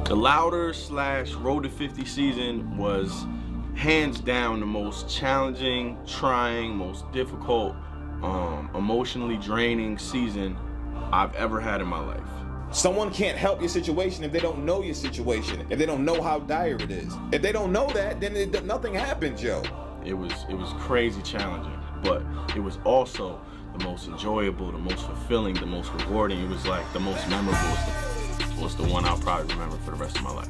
The Louder / Road to 50 season was hands down the most challenging, trying, most difficult, emotionally draining season I've ever had in my life. Someone can't help your situation if they don't know your situation, if they don't know how dire it is. If they don't know that, then nothing happens, yo. It was crazy challenging, but it was also the most enjoyable, the most fulfilling, the most rewarding. It was like the most memorable. Was the one I'll probably remember for the rest of my life.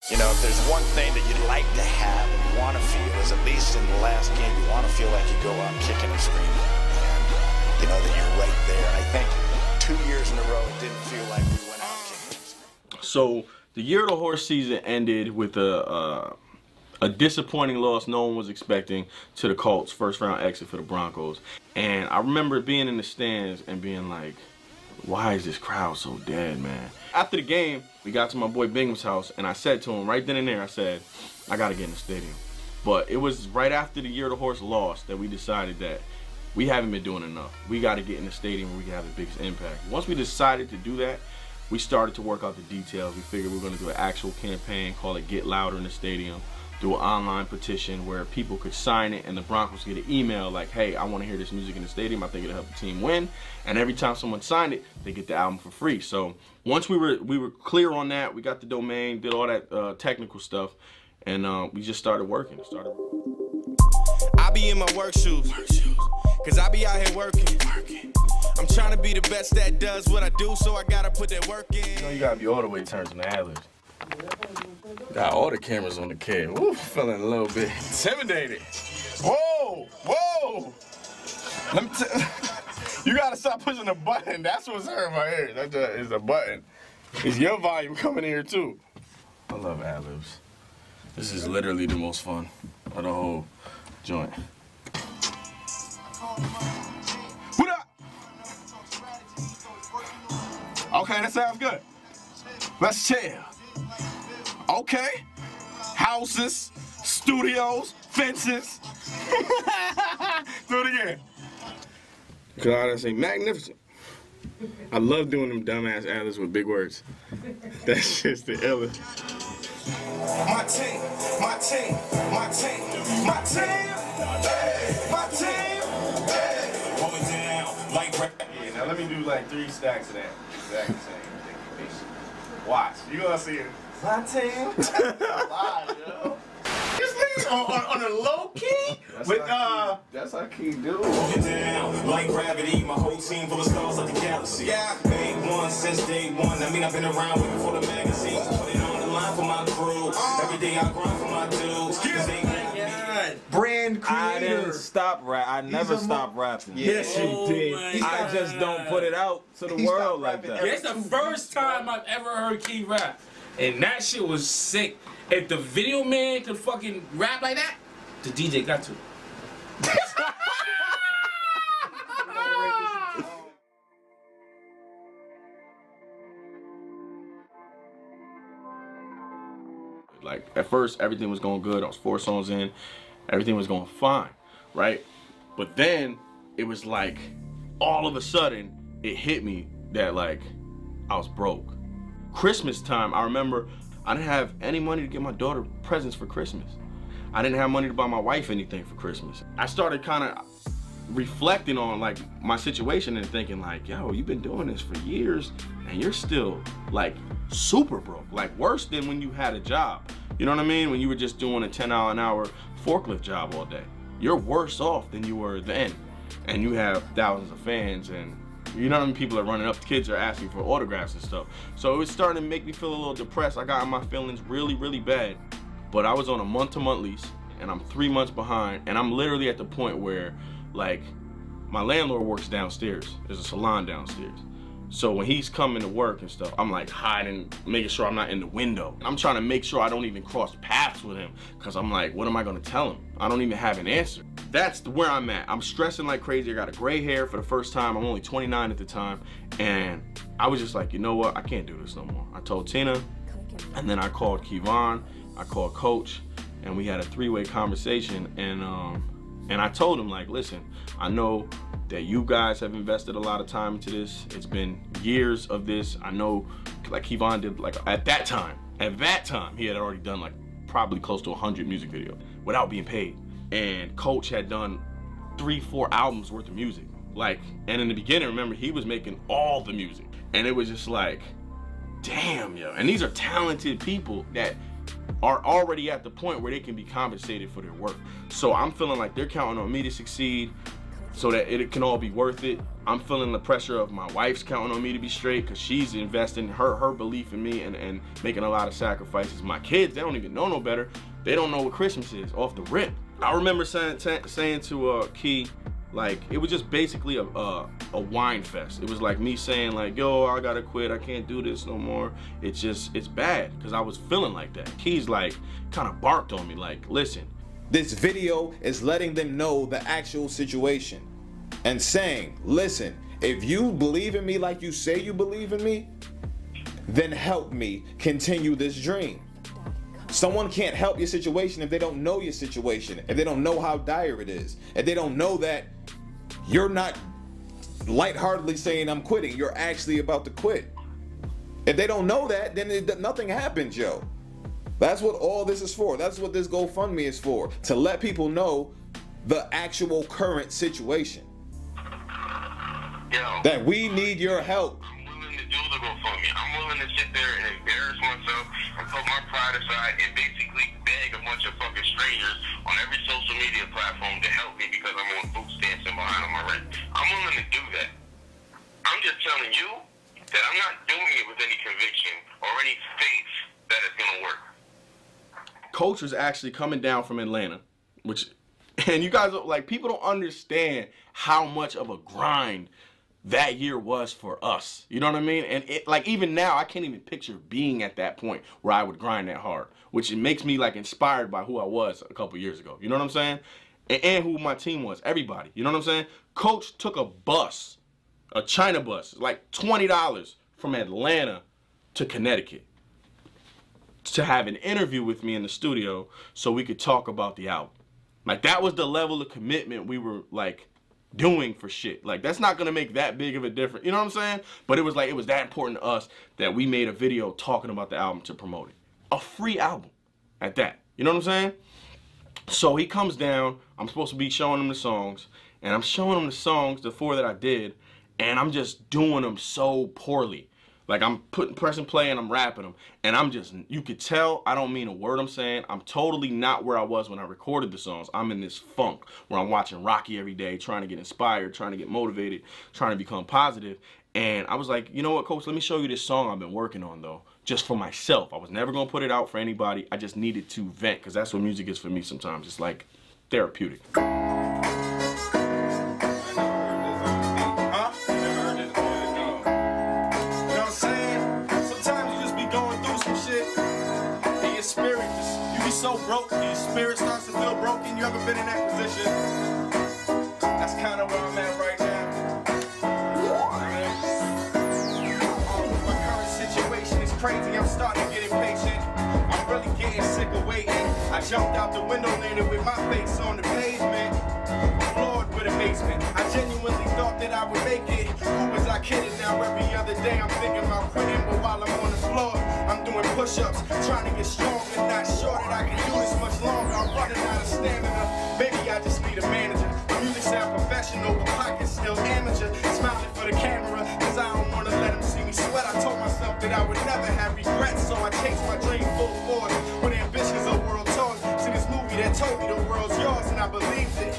You know, if there's one thing that you'd like to have and want to feel is at least in the last game, you want to feel like you go out kicking and screaming. And you know that you're right there. And I think 2 years in a row, it didn't feel like we went out kicking and screaming. So the Year of the Horse season ended with a disappointing loss no one was expecting to the Colts, first round exit for the Broncos. And I remember being in the stands and being like, why is this crowd so dead, man? After the game, we got to my boy Bingham's house, and I said to him right then and there, I said, I got to get in the stadium. But it was right after the Year of the Horse lost that we decided that we haven't been doing enough. We got to get in the stadium where we can have the biggest impact. Once we decided to do that, we started to work out the details. We figured we were going to do an actual campaign, call it Get Louder in the Stadium, do an online petition where people could sign it and the Broncos get an email like, hey, I want to hear this music in the stadium. I think it'll help the team win. And every time someone signed it, they get the album for free. So once we were clear on that, we got the domain, did all that technical stuff, and we just started working. I be in my work shoes, cause I be out here working. I'm trying to be the best that does what I do, so I gotta put that work in. You know, you gotta be all the way turned to the ad-libs. Got all the cameras on the kid. Woo, feeling a little bit intimidated. Whoa, whoa! Let me you gotta stop pushing the button. That's what's hurting my ears. That is the button. Is your volume coming in here too? I love ad-libs. This is literally the most fun of the whole joint. What up? Okay, that sounds good. Let's chill. Okay. Houses, studios, fences. Do it again. God, I say magnificent. I love doing them dumbass ad-libs with big words. That's just the illest. My team, my team, my team, my team, my team. Hold it down like. Yeah, now let me do like 3 stacks of that. Exactly same. Watch, you gonna see it. My team. Live, yo. This nigga on a low key with That's how Key do. Hold it down like gravity. My whole team full of stars like the galaxy. Yeah, day one since day one. I mean I've been around waiting for the magazines. Put it on the line for my crew. Every day I grind for my dudes. Brand creator. I didn't stop rap. I never stopped rapping. Yes, you did. I just don't put it out to the world like that. It's the first time I've ever heard Key rap. And that shit was sick. If the video man could fucking rap like that, the DJ got to. Like, at first, everything was going good. I was 4 songs in. Everything was going fine, right? But then, it was like, all of a sudden, it hit me that, like, I was broke. Christmas time, I remember I didn't have any money to get my daughter presents for Christmas. I didn't have money to buy my wife anything for Christmas. I started kind of reflecting on, like, my situation and thinking, like, yo, you've been doing this for years, and you're still, like, super broke. Like, worse than when you had a job. You know what I mean? When you were just doing a 10-hour-an-hour forklift job all day. You're worse off than you were then. And you have thousands of fans, and you know how many people are running up, kids are asking for autographs and stuff. So it was starting to make me feel a little depressed. I got in my feelings really, really bad. But I was on a month-to-month lease, and I'm 3 months behind, and I'm literally at the point where, like, my landlord works downstairs. There's a salon downstairs. So when he's coming to work and stuff, I'm like hiding, making sure I'm not in the window. I'm trying to make sure I don't even cross paths with him, because I'm like, what am I gonna tell him? I don't even have an answer. That's where I'm at. I'm stressing like crazy. I got a gray hair for the first time. I'm only 29 at the time. And I was just like, you know what? I can't do this no more. I told Tina, and then I called Kevon, I called Coach, and we had a 3-way conversation, and And I told him, like, listen, I know that you guys have invested a lot of time into this. It's been years of this. I know, like, Kevon did, like, at that time, he had already done, like, probably close to 100 music videos without being paid. And Coach had done 3-4 albums worth of music. Like, and in the beginning, remember, he was making all the music. And it was just like, damn, yo. And these are talented people that are already at the point where they can be compensated for their work. So I'm feeling like they're counting on me to succeed so that it can all be worth it. I'm feeling the pressure of my wife's counting on me to be straight because she's investing her belief in me and making a lot of sacrifices. My kids, they don't even know no better. They don't know what Christmas is off the rip. I remember saying to Key, like, it was just basically a whine fest. It was like me saying, like, yo, I gotta quit, I can't do this no more. It's bad, because I was feeling like that. Key's like, kind of barked on me, like, listen. This video is letting them know the actual situation and saying, listen, if you believe in me like you say you believe in me, then help me continue this dream. Someone can't help your situation if they don't know your situation, if they don't know how dire it is, if they don't know that you're not lightheartedly saying I'm quitting, you're actually about to quit. If they don't know that, then nothing happens, yo. That's what all this is for. That's what this GoFundMe is for, to let people know the actual current situation. Yo, that we need your help. I'm willing to do the GoFundMe. I'm willing to sit there and embarrass myself and put my pride aside and basically beg a bunch of fucking strangers on every social media platform to help me because I'm on food stamps and behind on my rent. I'm willing to do that. I'm just telling you that I'm not doing it with any conviction or any faith that it's gonna work. Coach was actually coming down from Atlanta, and you guys, like, people don't understand how much of a grind that year was for us. You know what I mean? And it, like, even now, I can't even picture being at that point where I would grind that hard, which it makes me, like, inspired by who I was a couple years ago. You know what I'm saying? And who my team was, everybody. You know what I'm saying? Coach took a bus, a China bus, like $20 from Atlanta to Connecticut to have an interview with me in the studio so we could talk about the album. Like, that was the level of commitment we were, like, doing for shit. Like, that's not gonna make that big of a difference. You know what I'm saying? But it was like, it was that important to us that we made a video talking about the album to promote it. A free album at that. You know what I'm saying? So he comes down, I'm supposed to be showing him the songs, and I'm showing him the songs, the 4 that I did, and I'm just doing them so poorly. Like, I'm pressing play and I'm rapping them, and I'm just, you could tell I don't mean a word I'm saying. I'm totally not where I was when I recorded the songs. I'm in this funk where I'm watching Rocky every day, trying to get inspired, trying to get motivated, trying to become positive. And I was like, you know what, Coach, let me show you this song I've been working on, though, just for myself. I was never going to put it out for anybody. I just needed to vent, because that's what music is for me sometimes. It's like therapeutic. So broke, your spirit starts to feel broken. You ever been in that position? That's kind of where I'm at right now. My current situation is crazy. I'm starting to get impatient. I'm really getting sick of waiting. I jumped out the window later with my face on the pavement, floored with amazement. I genuinely thought that I would make it. Who was I kidding? Now every other day I'm thinking about quitting, but while I'm on the floor, I'm doing push-ups, trying to get strong and not sure that I can do this much longer. I'm running out of stamina. Maybe I just need a manager. The music sound professional, but pockets still amateur. Smiling for the camera, cause I don't wanna let them see me sweat. I told myself that I would never have regrets, so I chased my dream full force with ambitions of world tours. See this movie that told me the world's yours, and I believed it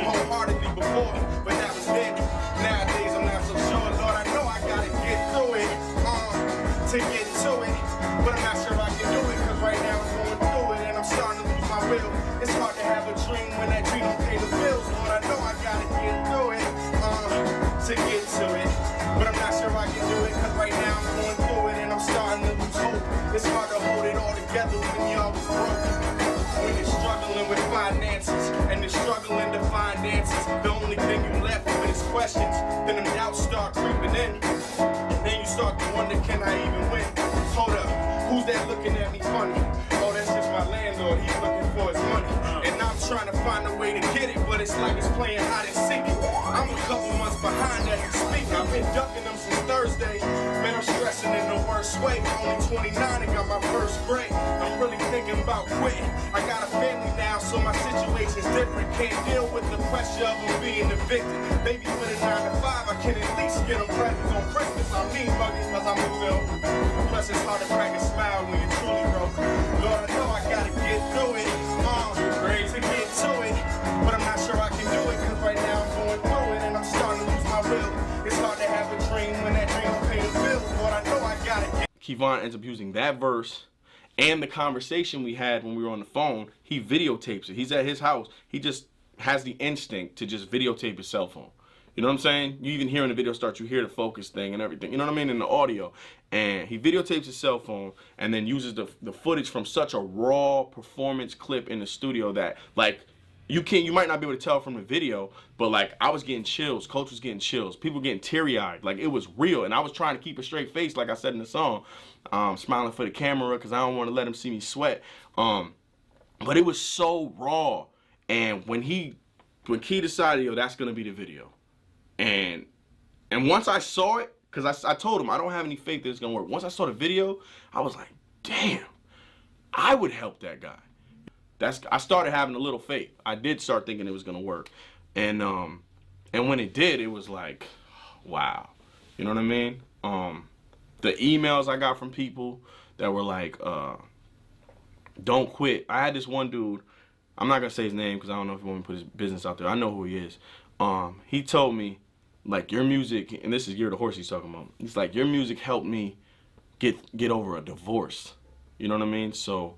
wholeheartedly before, but that was then. Nowadays I'm not so sure, Lord, I know I gotta get through it, to get to it, but I'm not sure I can do it, cause right now I'm going through it, and I'm starting to lose my will. It's hard to have a dream when that dream don't pay the bills, Lord, I know I gotta get through it, to get to it, but I'm not sure I can do it, cause right now I'm going through it, and I'm starting to lose hope. It's hard to hold it all together when you're always broken. When you're struggling with finances, and you're struggling to find answers, the only thing you left with is questions. Then them doubts start creeping in, and then you start to wonder, can I even win? Hold up, who's that looking at me funny? Oh, that's just my landlord, he's looking for his money. And I'm trying to find a way to get it, but but it's like it's playing hide and seek. I'm a couple months behind as we speak. I've been ducking them since Thursday. Man, I'm stressing in the worst way. Only 29 and got my first grade. I'm really thinking about quitting. I got a family now, so my situation's different. Can't deal with the pressure of them being evicted. Maybe with a 9 to 5, I can at least get them presents on Christmas. I mean bugging cause I'm a film. Plus it's hard to crack a smile when you're truly broke. Lord, I know I gotta get through it. To get to it. But I'm not sure I can do it cause right now I'm going through it and I'm starting to lose my will. It's hard to have a dream when that dream will pay the bill. Lord, I know I gotta get. Kevon ends up using that verse and the conversation we had when we were on the phone. He videotapes it. He's at his house. He just has the instinct to just videotape his cell phone. You know what I'm saying? You even hear in the video start, you hear the focus thing and everything. You know what I mean? In the audio. And he videotapes his cell phone and then uses the footage from such a raw performance clip in the studio that, like, you might not be able to tell from the video, but like I was getting chills, Coach was getting chills, people getting teary-eyed, like it was real, and I was trying to keep a straight face, like I said in the song, smiling for the camera because I don't want to let him see me sweat. But it was so raw, and when Key decided, yo, that's gonna be the video, and once I saw it, because I told him I don't have any faith that it's gonna work. Once I saw the video, I was like, damn, I would help that guy. I started having a little faith. I did start thinking it was gonna work, and when it did, it was like, wow, you know what I mean? The emails I got from people that were like, don't quit. I had this one dude, I'm not gonna say his name because I don't know if he want me to put his business out there. I know who he is. He told me, like, your music, and this is Year the Horse he's talking about. He's like, your music helped me get over a divorce. You know what I mean? So,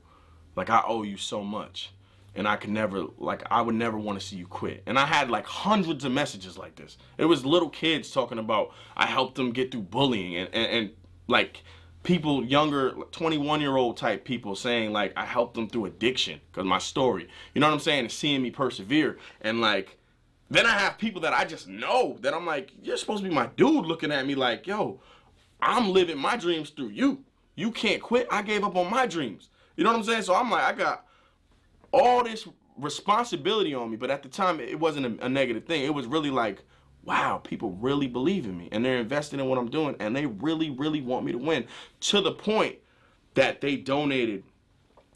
like, I owe you so much, and I could never, like, I would never want to see you quit. And I had like hundreds of messages like this. It was little kids talking about I helped them get through bullying, and like people younger, 21-year-old type people saying like I helped them through addiction because my story. You know what I'm saying? And seeing me persevere, and like then I have people that I just know that I'm like, you're supposed to be my dude, looking at me like, yo, I'm living my dreams through you. You can't quit. I gave up on my dreams. You know what I'm saying? So I'm like, I got all this responsibility on me, but at the time it wasn't a negative thing. It was really like, wow, people really believe in me and they're invested in what I'm doing and they really, really want me to win, to the point that they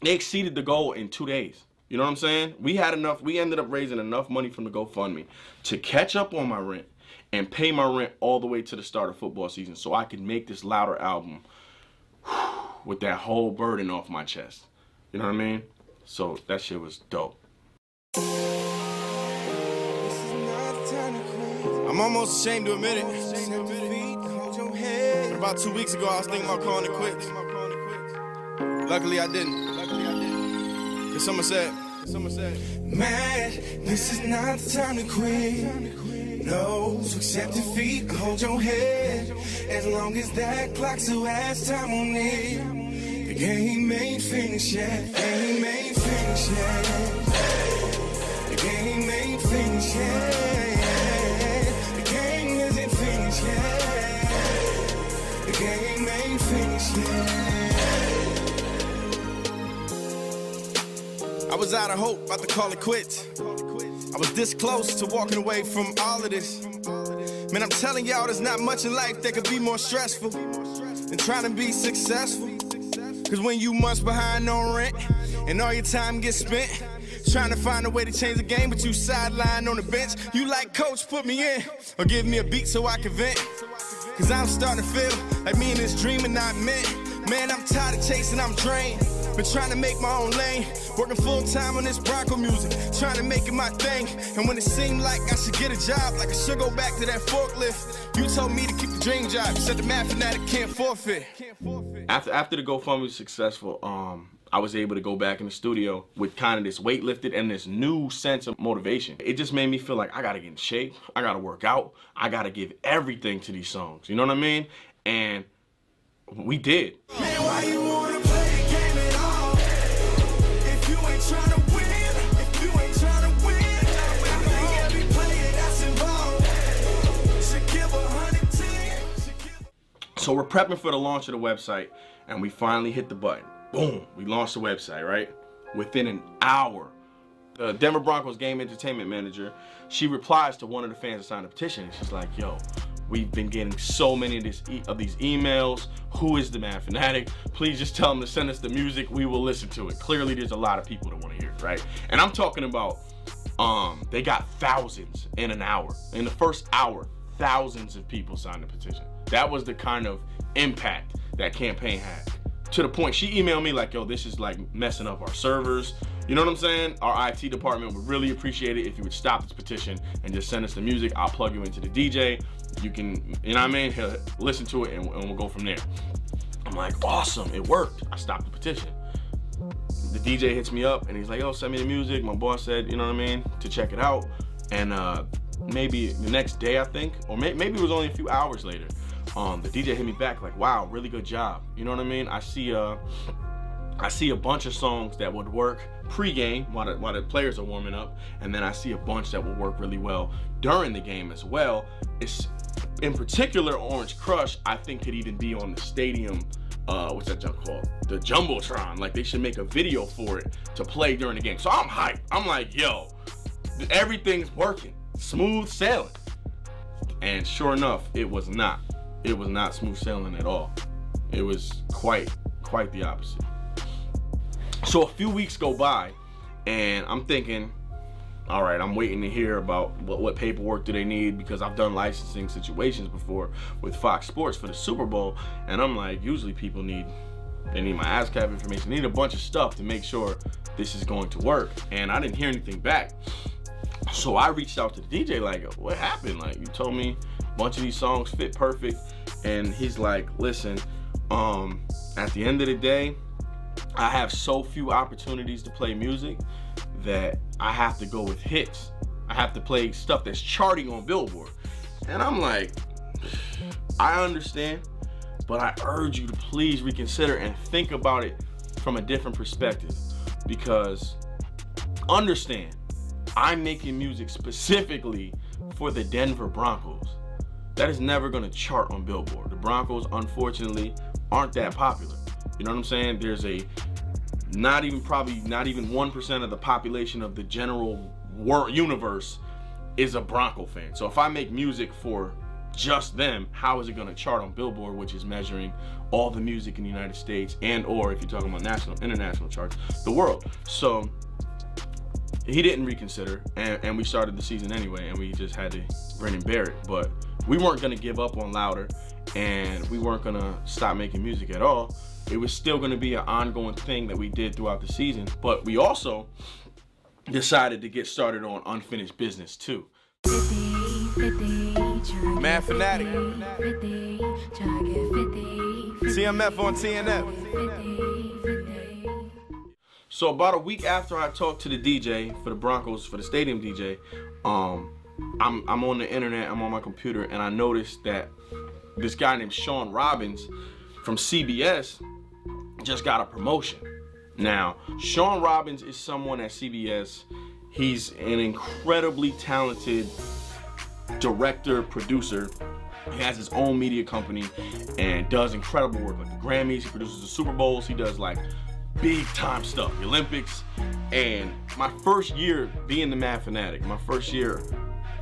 exceeded the goal in 2 days. You know what I'm saying? We ended up raising enough money from the GoFundMe to catch up on my rent and pay my rent all the way to the start of football season so I could make this Louder album with that whole burden off my chest. You know what I mean? So that shit was dope. I'm almost ashamed to admit it. But about 2 weeks ago, I was thinking about calling it quits. Luckily, I didn't. Cause someone said, man, this is not the time to quit. No, to accept defeat, hold your head. As long as that clock still has time on it. The game ain't finished yet. Game ain't finished yet. The game ain't finished yet. The game isn't finished yet. The game ain't finished yet. I was out of hope, about to call it quits. I was this close to walking away from all of this. Man, I'm telling y'all, there's not much in life that could be more stressful than trying to be successful. Cause when you months behind on rent and all your time gets spent trying to find a way to change the game, but you sidelined on the bench, you like, coach, put me in or give me a beat so I can vent. Cause I'm starting to feel like me and this dream are not meant. Man, I'm tired of chasing, I'm drained. Been trying to make my own lane, working full time on this Bronco music, trying to make it my thing. And when it seemed like I should get a job, like I should go back to that forklift, you told me to keep the dream job. You said the math fanatic can't forfeit. After the GoFundMe was successful, I was able to go back in the studio with kind of this weight lifted and this new sense of motivation. It just made me feel like I gotta get in shape, I gotta work out, I gotta give everything to these songs. You know what I mean? And we did. Man, why you wanna play the game at all? If you ain't trying to win, if you ain't trying to win, I think every player that's involved should give 110. So we're prepping for the launch of the website, and we finally hit the button. Boom, we launched the website, right? Within an hour, Denver Broncos game entertainment manager, she replies to one of the fans that signed a petition, and she's like, yo, we've been getting so many of these emails. Who is the Mad Fanatic? Please just tell them to send us the music. We will listen to it. Clearly, there's a lot of people that want to hear it, right? And I'm talking about, they got thousands in an hour. In the first hour, thousands of people signed the petition. That was the kind of impact that campaign had. To the point, she emailed me like, yo, this is like messing up our servers. You know what I'm saying? Our IT department would really appreciate it if you would stop this petition and just send us the music. I'll plug you into the DJ. You can, you know what I mean? He'll listen to it and we'll go from there. I'm like, awesome, it worked. I stopped the petition. The DJ hits me up and he's like, yo, send me the music. My boss said, you know what I mean, to check it out. And maybe the next day, I think, or maybe it was only a few hours later, the DJ hit me back like, wow, really good job. You know what I mean? I see a bunch of songs that would work pre-game while the players are warming up, and then I see a bunch that will work really well during the game as well. It's in particular Orange Crush, I think could even be on the stadium, what's that junk called? The Jumbotron. Like, they should make a video for it to play during the game. So I'm hyped. I'm like, yo, everything's working. Smooth sailing. And sure enough, it was not. It was not smooth sailing at all. It was quite the opposite. So a few weeks go by, and I'm thinking, all right, I'm waiting to hear about what paperwork do they need, because I've done licensing situations before with Fox Sports for the Super Bowl, and I'm like, usually people need my ASCAP information, they need a bunch of stuff to make sure this is going to work, and I didn't hear anything back. So I reached out to the DJ like, what happened? Like, you told me a bunch of these songs fit perfect, and he's like, listen, at the end of the day, I have so few opportunities to play music that I have to go with hits. I have to play stuff that's charting on Billboard. And I'm like, I understand, but I urge you to please reconsider and think about it from a different perspective, because understand, I'm making music specifically for the Denver Broncos. That is never gonna chart on Billboard. The Broncos, unfortunately, aren't that popular. You know what I'm saying? There's probably not even 1% of the population of the general universe is a Bronco fan. So if I make music for just them, how is it gonna chart on Billboard, which is measuring all the music in the United States, and or if you're talking about national, international charts, the world. So he didn't reconsider, and we started the season anyway, and we just had to grin and bear it. But we weren't gonna give up on Louder, and we weren't gonna stop making music at all. It was still gonna be an ongoing thing that we did throughout the season, but we also decided to get started on unfinished business too. Mad Fanatic. CMF on TNF. So about a week after I talked to the DJ for the Broncos, for the stadium DJ, I'm on the internet, I'm on my computer, and I noticed that this guy named Sean Robbins from CBS just got a promotion. Now, Sean Robbins is someone at CBS. He's an incredibly talented director, producer. He has his own media company and does incredible work, like the Grammys. He produces the Super Bowls. He does like big time stuff, the Olympics. And my first year being the Mad Fanatic, my first year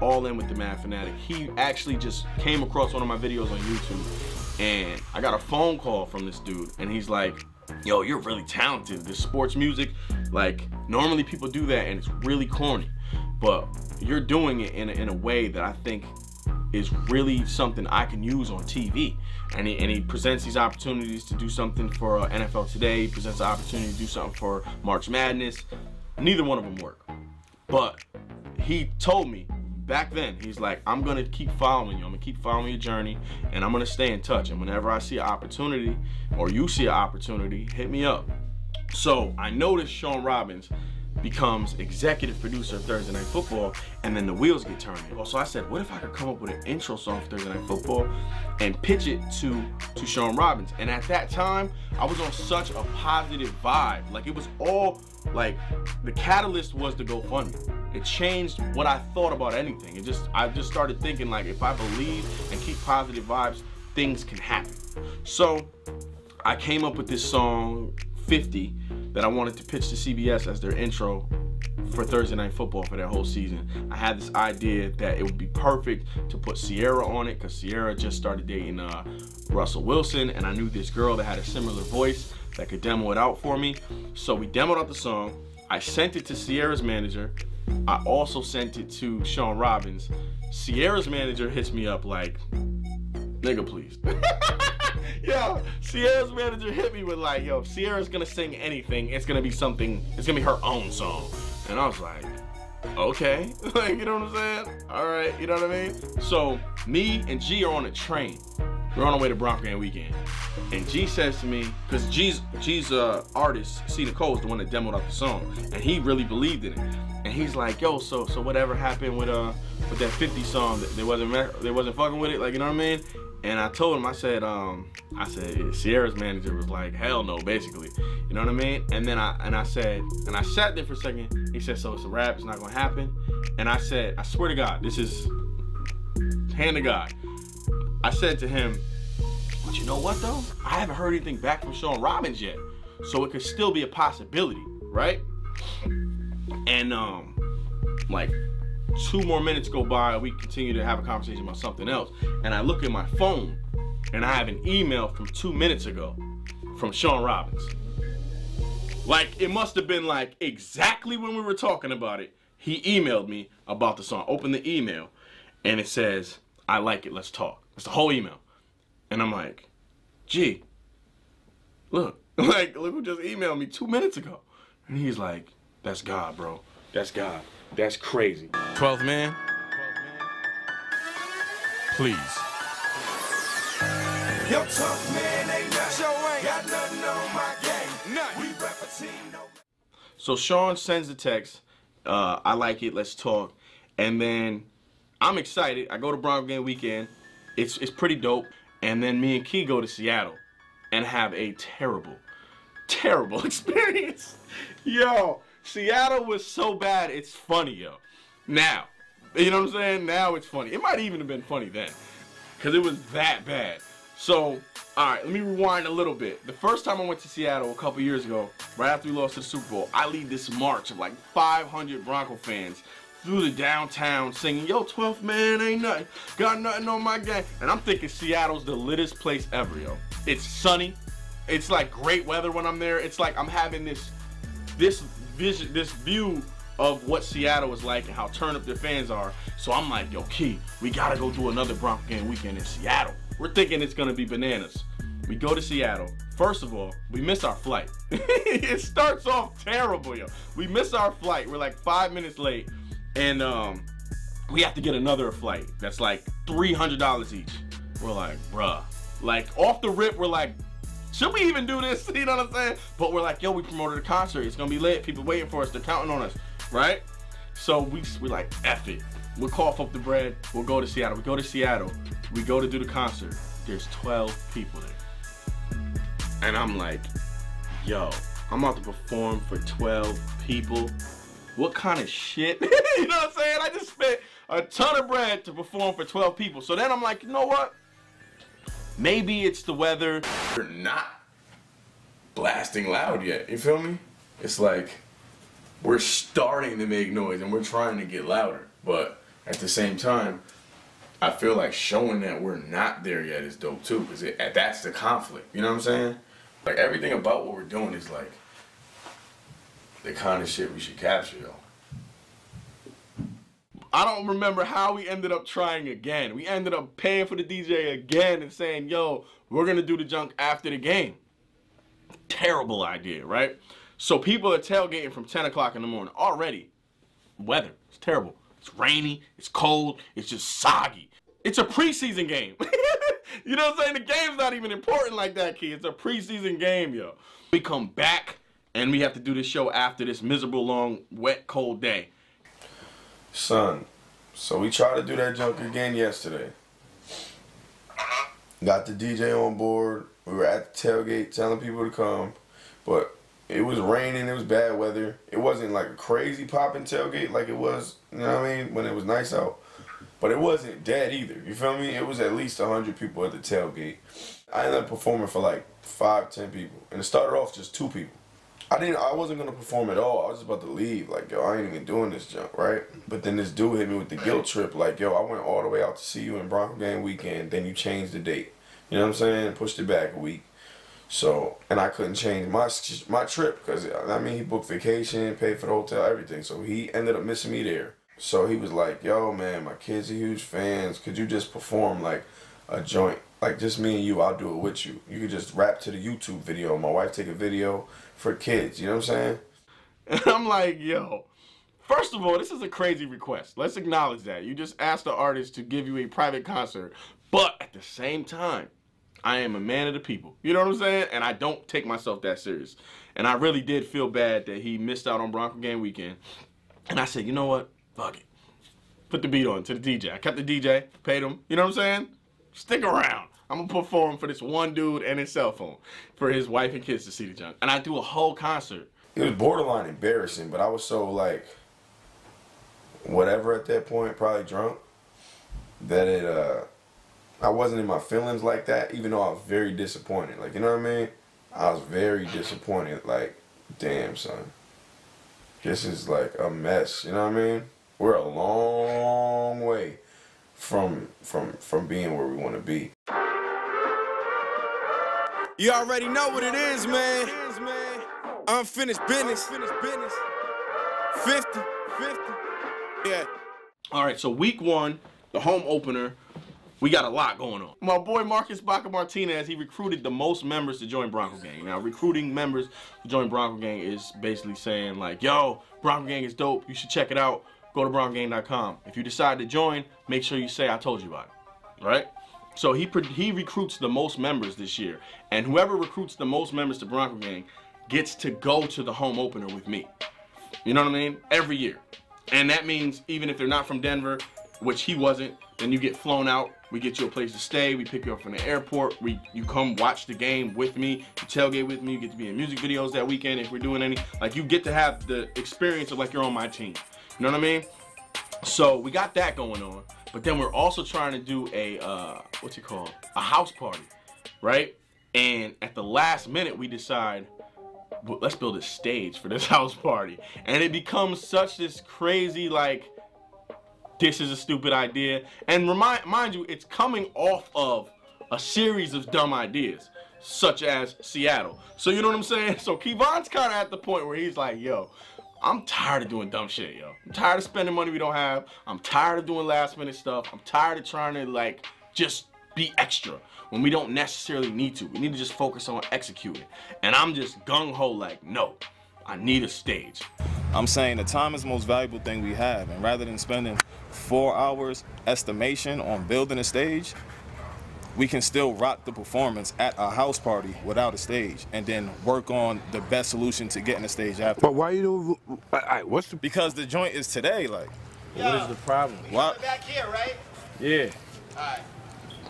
all in with the Mad Fanatic, he actually just came across one of my videos on YouTube, and I got a phone call from this dude, and he's like, yo, you're really talented. This sports music, like, normally people do that and it's really corny, but you're doing it in a way that I think is really something I can use on TV. And he presents these opportunities to do something for NFL Today. He presents the opportunity to do something for March Madness. Neither one of them work. But he told me back then, he's like, I'm gonna keep following you. I'm gonna keep following your journey, and I'm gonna stay in touch. And whenever I see an opportunity, or you see an opportunity, hit me up. So I noticed Sean Robbins becomes executive producer of Thursday Night Football, and then the wheels get turning. So I said, what if I could come up with an intro song for Thursday Night Football and pitch it to Sean Robbins? And at that time, I was on such a positive vibe. Like, it was all, like, the catalyst was the GoFundMe. It changed what I thought about anything. I just started thinking, like, if I believe and keep positive vibes, things can happen. So I came up with this song, 50, that I wanted to pitch to CBS as their intro for Thursday Night Football for that whole season. I had this idea that it would be perfect to put Sierra on it because Sierra just started dating Russell Wilson, and I knew this girl that had a similar voice that could demo it out for me. So we demoed out the song. I sent it to Sierra's manager. I also sent it to Sean Robbins. Sierra's manager hits me up like, nigga, please. Yo, Sierra's manager hit me with like, yo, if Sierra's gonna sing anything, it's gonna be something, it's gonna be her own song. And I was like, okay. Like, you know what I'm saying? All right, you know what I mean? So me and G are on a train. We're on our way to Bronco Gang weekend. And G says to me, because G's artist, C. Nicole, is the one that demoed out the song. And he really believed in it. And he's like, yo, so whatever happened with that 50 song, they wasn't fucking with it, like, you know what I mean? And I told him, I said Sierra's manager was like, hell no, basically. You know what I mean? And then I sat there for a second. He said, so it's a rap, it's not gonna happen. And I said, I swear to God, this is hand to God. I said to him, but you know what though? I haven't heard anything back from Sean Robbins yet. So it could still be a possibility, right? And like 2 more minutes go by, we continue to have a conversation about something else. And I look at my phone and I have an email from 2 minutes ago from Sean Robbins. Like, it must have been like exactly when we were talking about it. He emailed me about the song. Open the email and it says, I like it, let's talk. It's the whole email. And I'm like, gee, look who just emailed me 2 minutes ago. And he's like, that's God, bro. That's God. That's crazy. 12th man, please. Yo, tough man ain't nothing. Got nothing on my game. Nothing. We rep a team, no. So Sean sends the text, I like it, let's talk. And then I'm excited. I go to Bronco Gang weekend. It's pretty dope. And then me and Key go to Seattle and have a terrible, terrible experience. Yo, Seattle was so bad, it's funny, yo. Now, you know what I'm saying? Now it's funny. It might even have been funny then, because it was that bad. So, all right, let me rewind a little bit. The first time I went to Seattle a couple years ago, right after we lost to the Super Bowl, I lead this march of like 500 Bronco fans through the downtown singing, yo, 12th man ain't nothing, got nothing on my gang. And I'm thinking Seattle's the littest place ever, yo. It's sunny. It's like great weather when I'm there. It's like I'm having this vision, this view of what Seattle is like and how turned up their fans are. So I'm like, yo, Key, we gotta go do another Bronco Gang weekend in Seattle. We're thinking it's gonna be bananas. We go to Seattle. First of all, we miss our flight. It starts off terrible, yo. We miss our flight. We're like 5 minutes late. And we have to get another flight that's like $300 each. We're like, bruh. Like, off the rip, we're like, should we even do this? You know what I'm saying? But we're like, yo, we promoted a concert. It's gonna be lit. People waiting for us. They're counting on us, right? So we're like, F it. We'll cough up the bread. We'll go to Seattle. We go to Seattle. We go to do the concert. There's 12 people there. And I'm like, yo, I'm about to perform for 12 people. What kind of shit? You know what I'm saying? I just spent a ton of bread to perform for 12 people. So then I'm like, you know what? Maybe it's the weather. We're not blasting loud yet, you feel me? It's like we're starting to make noise and we're trying to get louder. But at the same time, I feel like showing that we're not there yet is dope too, because that's the conflict, you know what I'm saying? Like, everything about what we're doing is like the kind of shit we should capture, yo. I don't remember how we ended up trying again. We ended up paying for the DJ again and saying, yo, we're gonna do the junk after the game. Terrible idea, right? So people are tailgating from 10 o'clock in the morning already. Weather, it's terrible. It's rainy, it's cold, it's just soggy. It's a preseason game. You know what I'm saying? The game's not even important like that, kid. It's a preseason game, yo. We come back and we have to do this show after this miserable, long, wet, cold day. Son, so we tried to do that junk again yesterday. Got the DJ on board. We were at the tailgate telling people to come, but it was raining, it was bad weather. It wasn't like a crazy popping tailgate like it was, you know what I mean, when it was nice out. But it wasn't dead either, you feel me? It was at least 100 people at the tailgate. I ended up performing for like 5-10 people, and it started off just 2 people. I wasn't gonna perform at all. I was about to leave. Like, yo, I ain't even doing this junk, right? But then this dude hit me with the guilt trip. Like, yo, I went all the way out to see you in Bronco game weekend. Then you changed the date. You know what I'm saying? Pushed it back a week. So, and I couldn't change my trip because, I mean, he booked vacation, paid for the hotel, everything. So he ended up missing me there. So he was like, yo, man, my kids are huge fans. Could you just perform like a joint? Like, just me and you, I'll do it with you. You could just rap to the YouTube video. My wife take a video for kids. You know what I'm saying? And I'm like, yo, first of all, this is a crazy request. Let's acknowledge that. You just asked the artist to give you a private concert. But at the same time, I am a man of the people. You know what I'm saying? And I don't take myself that serious. And I really did feel bad that he missed out on Bronco game weekend. And I said, you know what? Fuck it. Put the beat on to the DJ. I kept the DJ, paid him. You know what I'm saying? Stick around. I'm going to perform for this one dude and his cell phone for his wife and kids to see the junk. And I do a whole concert. It was borderline embarrassing, but I was so, like, whatever at that point, probably drunk, that I wasn't in my feelings like that, even though I was very disappointed. Like, you know what I mean? I was very disappointed. Like, damn, son. This is, like, a mess. You know what I mean? We're a long way from being where we want to be. You already know what it is, man. Unfinished business. 50. Yeah. All right, so week one, the home opener, we got a lot going on. My boy Marcus Baca Martinez, he recruited the most members to join Bronco Gang. Now, recruiting members to join Bronco Gang is basically saying, like, yo, Bronco Gang is dope. You should check it out. Go to BroncoGang.com. If you decide to join, make sure you say I told you about it, right? So he recruits the most members this year. And whoever recruits the most members to Bronco Gang gets to go to the home opener with me. You know what I mean? Every year. And that means even if they're not from Denver, which he wasn't, then you get flown out. We get you a place to stay. We pick you up from the airport. You come watch the game with me. You tailgate with me. You get to be in music videos that weekend if we're doing any. Like, you get to have the experience of like you're on my team. You know what I mean? So we got that going on. But then we're also trying to do a, what's it called? A house party, right? And at the last minute, we decide, well, let's build a stage for this house party. And it becomes such this crazy, like, this is a stupid idea. And mind you, it's coming off of a series of dumb ideas, such as Seattle. So you know what I'm saying? So Kevon's kind of at the point where he's like, yo, I'm tired of doing dumb shit, yo. I'm tired of spending money we don't have. I'm tired of doing last minute stuff. I'm tired of trying to, like, just be extra when we don't necessarily need to. We need to just focus on executing. And I'm just gung-ho like, no, I need a stage. I'm saying the time is the most valuable thing we have, and rather than spending 4 hours estimation on building a stage, we can still rock the performance at a house party without a stage, and then work on the best solution to getting a stage after. But why you don't? What's the? Because the joint is today, like. What is the problem? What? Back here, right? Yeah. All right.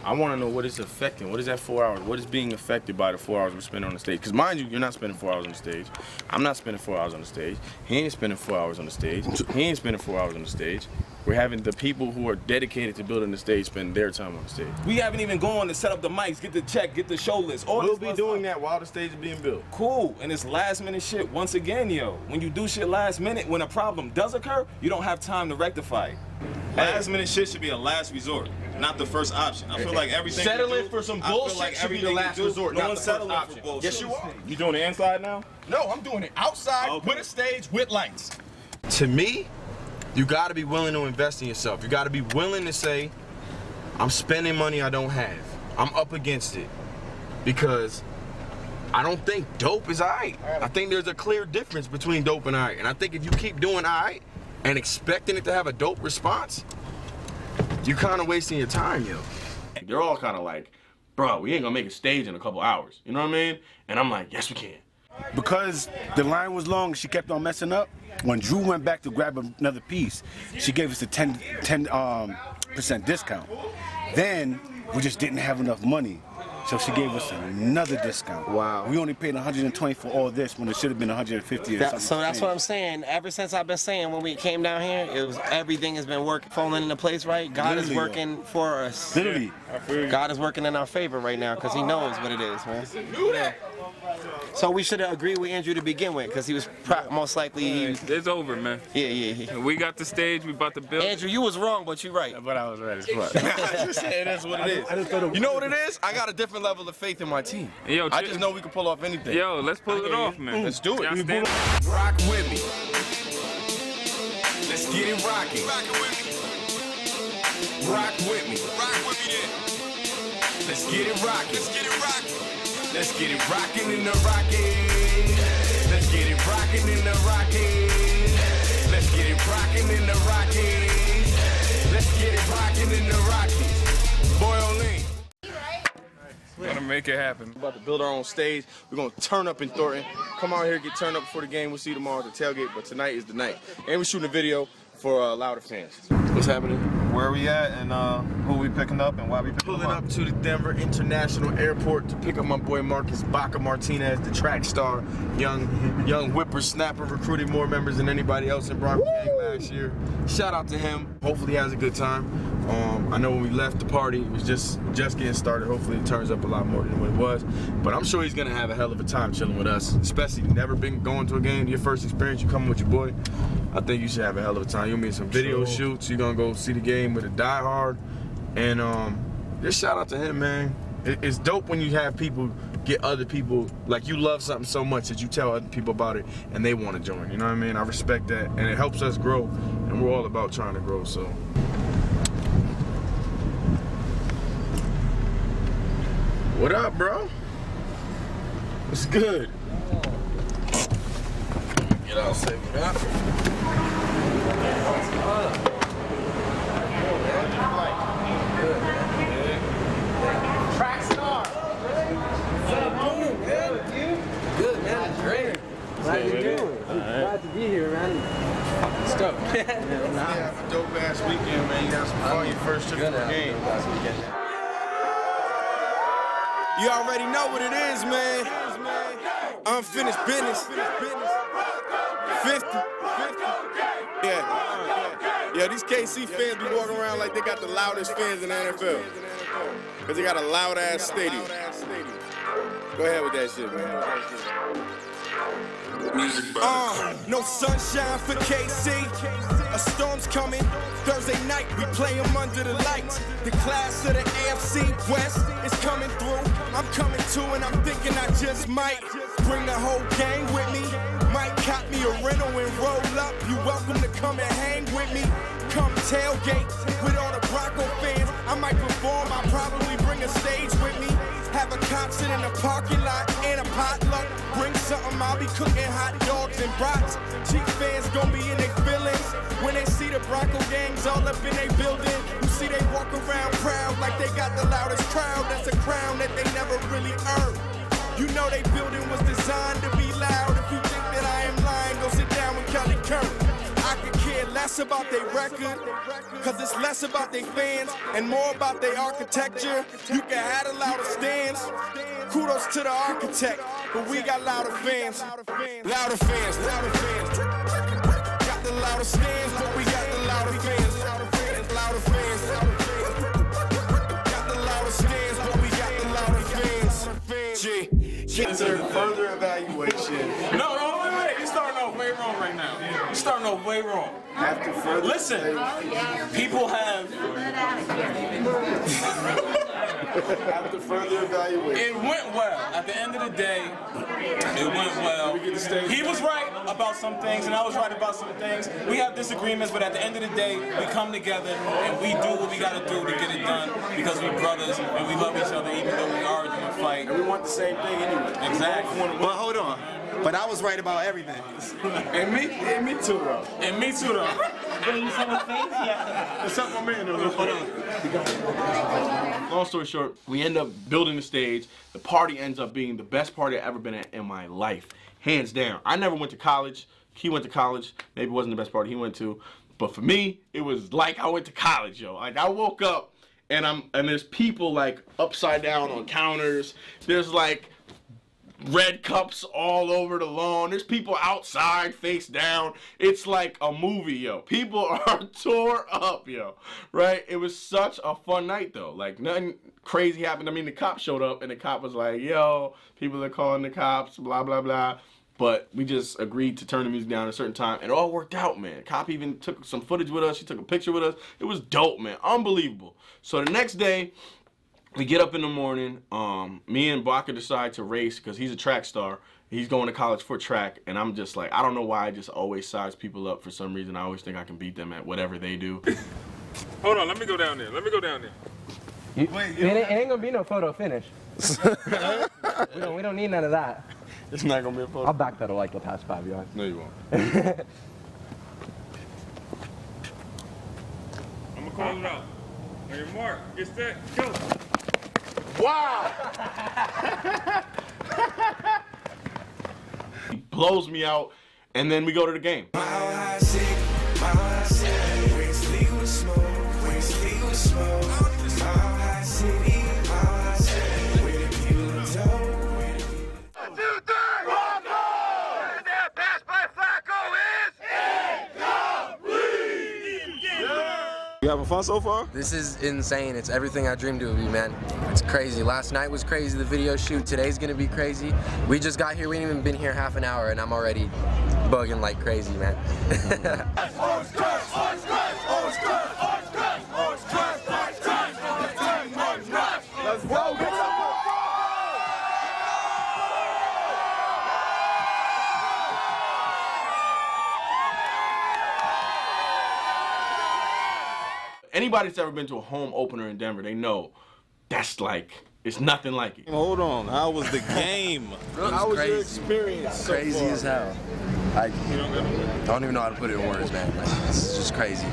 I want to know what it's affecting. What is that 4 hours? What is being affected by the 4 hours we're spending on the stage? Because mind you, you're not spending 4 hours on the stage. I'm not spending 4 hours on the stage. He ain't spending 4 hours on the stage. He ain't spending 4 hours on the stage. We're having the people who are dedicated to building the stage spend their time on the stage. We haven't even gone to set up the mics, get the check, get the show list. We'll be doing that while the stage is being built. Cool, and it's last minute shit. Once again, yo, when you do shit last minute, when a problem does occur, you don't have time to rectify it. Last minute shit should be a last resort, not the first option. I feel like everything Settling for some bullshit should be the last resort, not the first option. Yes, you are. You doing the inside now? No, I'm doing it outside with a stage with lights. To me, you gotta be willing to invest in yourself. You gotta be willing to say, I'm spending money I don't have. I'm up against it. Because I don't think dope is aight. I think there's a clear difference between dope and aight. And I think if you keep doing aight and expecting it to have a dope response, you're kind of wasting your time, yo. They're all kind of like, bro, we ain't gonna make a stage in a couple hours. You know what I mean? And I'm like, yes, we can. Because the line was long and she kept on messing up, when Drew went back to grab another piece, she gave us a 10% discount. Then we just didn't have enough money, so she gave us another discount. Wow. We only paid $120 for all this when it should have been $150 or something. So that's what I'm saying. Ever since I've been saying when we came down here, it was everything has been falling into place right. God is working for us. Literally. God is working in our favor right now because He knows what it is, man. So we should have agreed with Andrew to begin with, because he was most likely. It's over, man. Yeah. We got the stage. We about to build. Andrew, you was wrong, but you right. But I was right as fuck. I just saying that's what it is. You know what it is? I got a different level of faith in my team. Yo, I just know we can pull off anything. Yo, let's pull it off, man. Let's do it. Rock with me. Let's get it rocking. Rock with me. Rock with me then. Let's get it rocking. Let's get it rocking. Let's get it rocking in the rocking. Let's get it rocking in the rocking. Let's get it rocking in the rocking. Let's get it rocking in the rocking. Boy O'Lean. We're gonna make it happen. We're about to build our own stage. We're gonna turn up in Thornton. Come out here, get turned up before the game. We'll see you tomorrow at the tailgate, but tonight is the night. And we're shooting a video for louder fans. What's happening? Where we at and who we picking up and why we picking Pulling up to the Denver International Airport to pick up my boy Marcus Baca Martinez, the track star, young whippersnapper, recruited more members than anybody else in Bronco Gang last year. Shout out to him. Hopefully he has a good time. I know when we left the party, it was just getting started. Hopefully it turns up a lot more than what it was. But I'm sure he's gonna have a hell of a time chilling with us, especially never been going to a game. Your first experience, you coming with your boy. I think you should have a hell of a time. You'll meet some video shoots. You're gonna go see the game with a diehard. And just shout out to him, man. It's dope when you have people get other people, like you love something so much that you tell other people about it and they want to join. You know what I mean? I respect that, and it helps us grow. And we're all about trying to grow, so. What up, bro? What's good? Get out, say what up. Track star. Good, man. Great. Glad you're doing. Glad to be here, man. Stuff. Have a dope ass weekend, man. You got some fun your first trip to the game. You already know what it is, man. Unfinished business. 50. Yeah, these KC fans be walking around like they got the loudest fans in the NFL. Because they got a loud ass stadium. Go ahead with that shit, man. No sunshine for KC. A storm's coming. Thursday night, we play them under the lights. The class of the AFC West is coming through. I'm coming too, and I'm thinking I just might bring the whole gang with me. Might cop me a rental and roll up. You welcome to come and hang with me. Come tailgate with all the Bronco fans. I might perform, I'll probably bring a stage with me. Have a concert in the parking lot and a potluck. Bring something, I'll be cooking hot dogs and brats. Chief fans gon' be in their feelings when they see the Bronco gangs all up in their building. You see they walk around proud like they got the loudest crowd. That's a crown that they never really earned. You know they building was designed to be loud. If you think that I am lying, go sit down with Kelly Curry. I could care less about their record, cause it's less about their fans and more about their architecture. You can have the louder stands. Kudos to the architect, but we got louder fans. Louder fans, louder fans. Got the louder stands, but we got the louder fans. Louder fans, louder fans. Got the louder stands, but we got the louder fans. G. After further evaluation. No, wait. You're starting off way wrong right now. You're starting off way wrong. After further Listen, people have. After further evaluation. It went well. At the end of the day, it went well. He was right about some things, and I was right about some things. We have disagreements, but at the end of the day, we come together and we do what we got to do to get it done because we're brothers and we love each other, even though we argue and fight. And we want the same thing anyway. Exactly. Well, hold on. But I was right about everything. And me too, though. And me too, though. Bring someone's face? Yeah. What's up, my man? Hold on. Long story short, we end up building the stage. The party ends up being the best party I've ever been at in my life. Hands down. I never went to college. He went to college. Maybe it wasn't the best party he went to. But for me, it was like I went to college, yo. Like I woke up and there's people like upside down on counters. There's like red cups all over the lawn. There's people outside face down. It's like a movie, yo. People are tore up, yo. Right? It was such a fun night, though. Like, nothing crazy happened. I mean, the cop showed up, and the cop was like, yo, people are calling the cops, blah, blah, blah. But we just agreed to turn the music down at a certain time, and it all worked out, man. The cop even took some footage with us. She took a picture with us. It was dope, man. Unbelievable. So the next day, we get up in the morning. Me and Baka decide to race because he's a track star. He's going to college for track, and I'm just like, I don't know why I just always size people up for some reason. I always think I can beat them at whatever they do. Hold on, let me go down there. Let me go down there. It ain't gonna be no photo finish. we don't need none of that. It's not gonna be a photo. I'll backpedal like the past 5 yards. No, you won't. I'm gonna call it out. On your mark, get set, go. Wow! He blows me out, and then we go to the game. You having fun so far? This is insane. It's everything I dreamed it would be, man. It's crazy. Last night was crazy, the video shoot. Today's gonna be crazy. We just got here, we ain't even been here half an hour, and I'm already bugging like crazy, man. Let's go, get up! Anybody that's ever been to a home opener in Denver, they know that's like, it's nothing like it. Hold on, how was the game? How was your experience so Crazy far? as hell. I don't even know how to put it in words, man. Like, it's just crazy.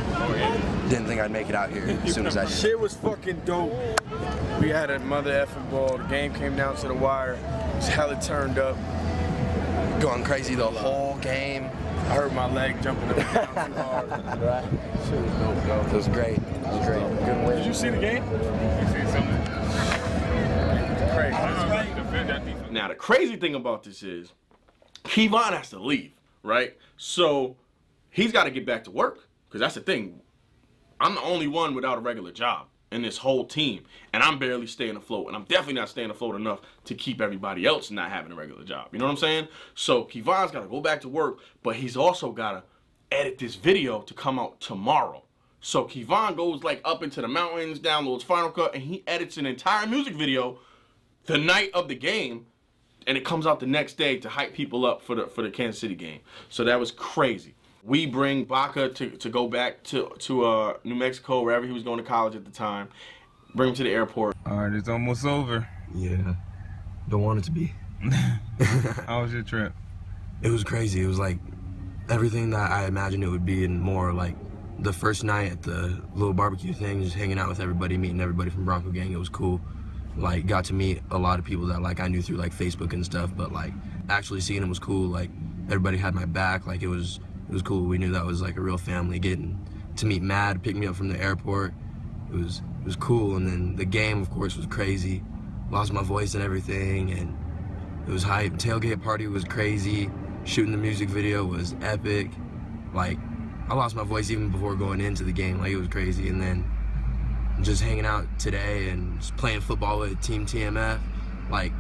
Didn't think I'd make it out here as soon as I did. Shit was fucking dope. We had a mother effing ball. The game came down to the wire. It was hella turned up. Going crazy the whole game. I hurt my leg jumping up and down too hard. Right. Shit was dope, though. It was great. It was great. Good win. Did you see the game? You see something? Crazy. Now, the crazy thing about this is, Kevon has to leave, right? So, he's got to get back to work, because that's the thing. I'm the only one without a regular job in this whole team, and I'm barely staying afloat, and I'm definitely not staying afloat enough to keep everybody else not having a regular job. You know what I'm saying? So, Kevon's got to go back to work, but he's also got to edit this video to come out tomorrow. So, Kevon goes, like, up into the mountains, downloads Final Cut, and he edits an entire music video the night of the game, and it comes out the next day to hype people up for the Kansas City game. So that was crazy. We bring Baka to go back to New Mexico, wherever he was going to college at the time. Bring him to the airport. All right, it's almost over. Yeah, don't want it to be. How was your trip? It was crazy. It was like everything that I imagined it would be, and more. Like the first night at the little barbecue thing, just hanging out with everybody, meeting everybody from Bronco Gang. It was cool. Like, got to meet a lot of people that, like, I knew through, like, Facebook and stuff, but, like, actually seeing them was cool. Like, everybody had my back. Like, it was cool. We knew that was, like, a real family. Getting to meet Mad, pick me up from the airport, it was cool. And then the game, of course, was crazy. Lost my voice and everything, and it was hype. Tailgate party was crazy. Shooting the music video was epic. Like, I lost my voice even before going into the game. Like, it was crazy. And then just hanging out today and just playing football with Team TMF, like,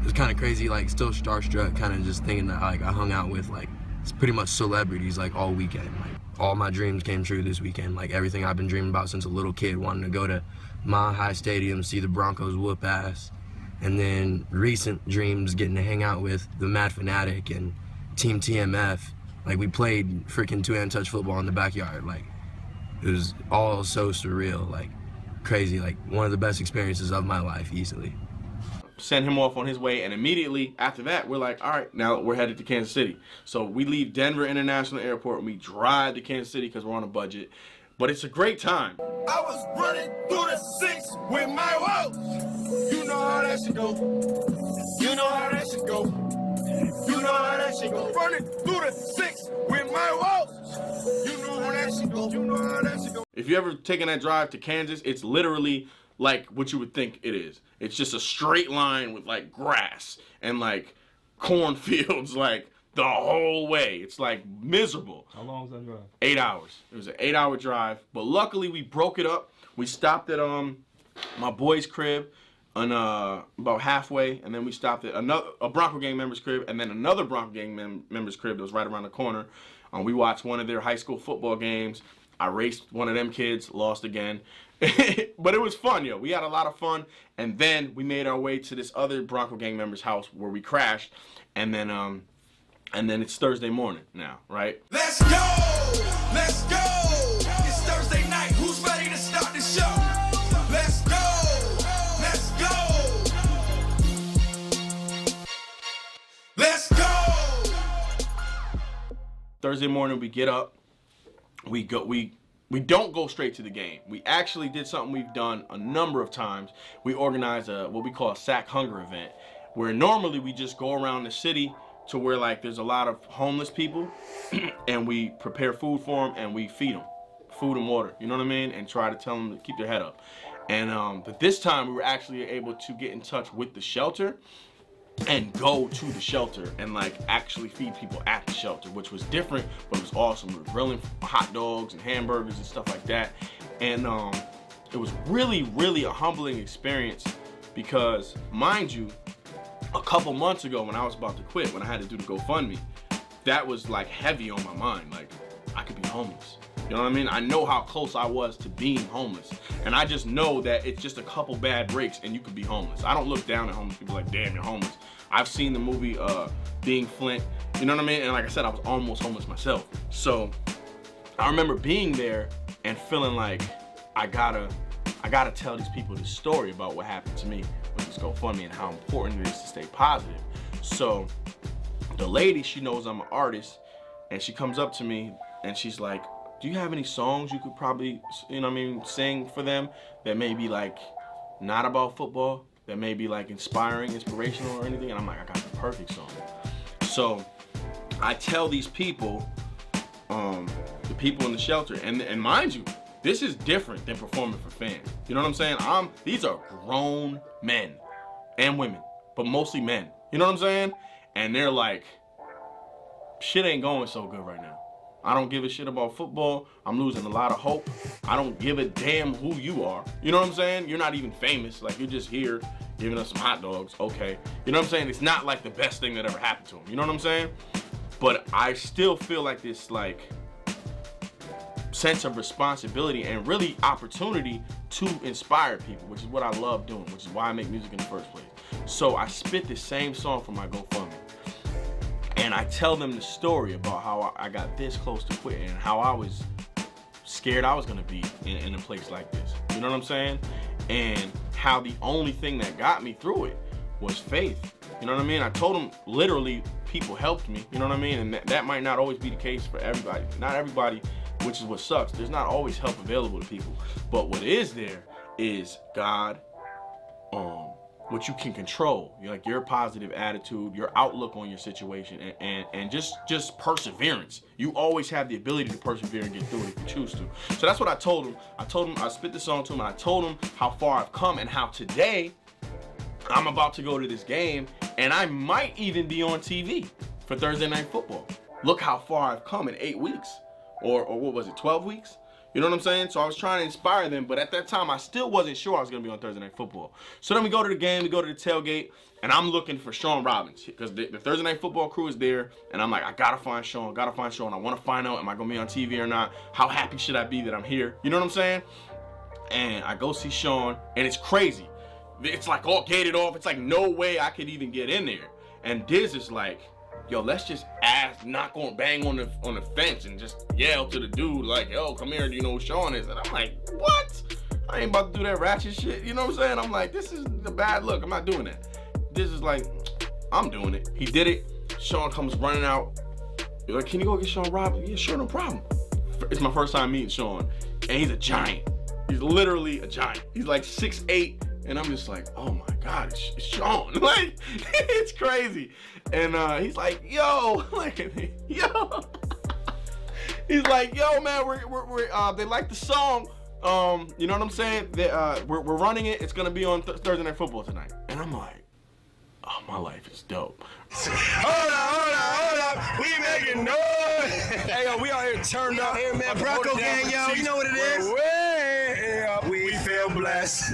it was kind of crazy, like, still starstruck, kind of just thinking that, like, I hung out with, like, it's pretty much celebrities, like, all weekend. Like, all my dreams came true this weekend. Like, everything I've been dreaming about since a little kid, wanting to go to Mile High Stadium, see the Broncos whoop ass, and then recent dreams getting to hang out with the Mad Fanatic and Team TMF. Like, we played freaking two-hand touch football in the backyard. Like, it was all so surreal. Like, crazy, like one of the best experiences of my life, easily. Send him off on his way, and immediately after that, we're like, all right, now we're headed to Kansas City. So we leave Denver International Airport, and we drive to Kansas City because we're on a budget. But it's a great time. I was running through the six with my woes. You know how that should go. You know how that should go. You know how that should go. Running through the six with my woes. You know how that should go. You know how that should go. If you ever taken that drive to Kansas, it's literally like what you would think it is. It's just a straight line with like grass and like cornfields like the whole way. It's like miserable. How long was that drive? 8 hours. It was an 8-hour drive, but luckily we broke it up. We stopped at my boy's crib on about halfway, and then we stopped at a Bronco Gang member's crib, and then another Bronco Gang member's crib that was right around the corner. We watched one of their high school football games. I raced one of them kids, lost again. But it was fun, yo. We had a lot of fun. And then we made our way to this other Bronco Gang member's house where we crashed. And then it's Thursday morning now, right? Let's go! Let's go! It's Thursday night. Who's ready to start the show? Let's go! Let's go! Let's go! Thursday morning we get up. We don't go straight to the game. We actually did something we've done a number of times. We organized what we call a sack hunger event, where normally we just go around the city to where like there's a lot of homeless people, and we prepare food for them and we feed them, food and water. You know what I mean? And try to tell them to keep their head up. And but this time we were actually able to get in touch with the shelter and go to the shelter and like actually feed people at the shelter, which was different, but it was awesome. We were grilling hot dogs and hamburgers and stuff like that. And it was really, really a humbling experience because, mind you, a couple months ago when I was about to quit, when I had to do the GoFundMe, that was like heavy on my mind. Like, I could be homeless. You know what I mean? I know how close I was to being homeless. And I just know that it's just a couple bad breaks and you could be homeless. I don't look down at homeless people like, damn, you're homeless. I've seen the movie Being Flint. You know what I mean? And like I said, I was almost homeless myself. So I remember being there and feeling like I gotta tell these people this story about what happened to me with this GoFundMe and how important it is to stay positive. So the lady, she knows I'm an artist, and she comes up to me and she's like, do you have any songs you could probably, you know what I mean, sing for them that may be like not about football, that may be like inspirational or anything? And I'm like, I got the perfect song. So I tell these people, the people in the shelter, and mind you, this is different than performing for fans. You know what I'm saying? These are grown men and women, but mostly men. You know what I'm saying? And they're like, shit ain't going so good right now. I don't give a shit about football. I'm losing a lot of hope. I don't give a damn who you are. You know what I'm saying? You're not even famous. Like, you're just here giving us some hot dogs. Okay. You know what I'm saying? It's not like the best thing that ever happened to him. You know what I'm saying? But I still feel like this, like, sense of responsibility and really opportunity to inspire people, which is what I love doing, which is why I make music in the first place. So I spit the same song for my GoFundMe. And I tell them the story about how I got this close to quitting and how I was scared I was gonna be in a place like this. You know what I'm saying? And how the only thing that got me through it was faith. You know what I mean? I told them literally people helped me. You know what I mean? And that might not always be the case for everybody. Not everybody, which is what sucks. There's not always help available to people. But what is there is God, what you can control, like your positive attitude, your outlook on your situation, and just perseverance. You always have the ability to persevere and get through it if you choose to. So that's what I told him. I spit the song to him, and I told him how far I've come and how today I'm about to go to this game, and I might even be on TV for Thursday Night Football. Look how far I've come in 8 weeks, or what was it, 12 weeks? You know what I'm saying? So I was trying to inspire them, but at that time, I still wasn't sure I was going to be on Thursday Night Football. So then we go to the game, we go to the tailgate, and I'm looking for Sean Robbins because the Thursday Night Football crew is there, and I'm like, I got to find Sean, I want to find out, am I going to be on TV or not? How happy should I be that I'm here? You know what I'm saying? And I go see Sean, and it's crazy. It's like all gated off. It's like no way I could even get in there. And Diz is like, yo, let's just bang on the fence and just yell to the dude like, yo, come here, do you know who Sean is? And I'm like, what? I ain't about to do that ratchet shit. You know what I'm saying? I'm like, this is the bad look. I'm not doing that. This is like, I'm doing it. He did it. Sean comes running out. You're like, can you go get Sean Robbins? Yeah, sure, no problem. It's my first time meeting Sean, and he's a giant. He's literally a giant. He's like 6'8", and I'm just like, oh my God, it's Sean. Like, it's crazy. And he's like, yo, like, yo. He's like, yo, man, they like the song. You know what I'm saying? We're running it. It's gonna be on Thursday Night Football tonight. And I'm like, oh, my life is dope. Hold up, we making noise. Hey, yo, we out here turned up here, man. Bronco gang, yo, you know what it is. Way up, we feel blessed.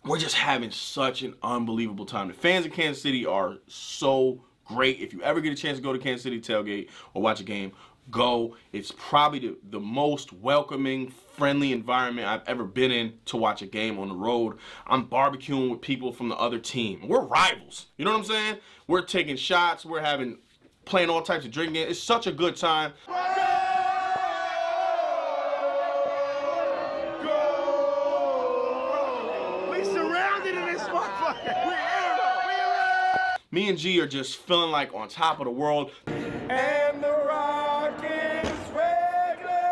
We're just having such an unbelievable time. The fans in Kansas City are so great. If you ever get a chance to go to Kansas City tailgate or watch a game, go. It's probably the most welcoming, friendly environment I've ever been in to watch a game on the road. I'm barbecuing with people from the other team. We're rivals. You know what I'm saying? We're taking shots. We're playing all types of drinking. It's such a good time. We surrounded in this motherfucker. Me and G are just feeling like on top of the world. And the rock is regular.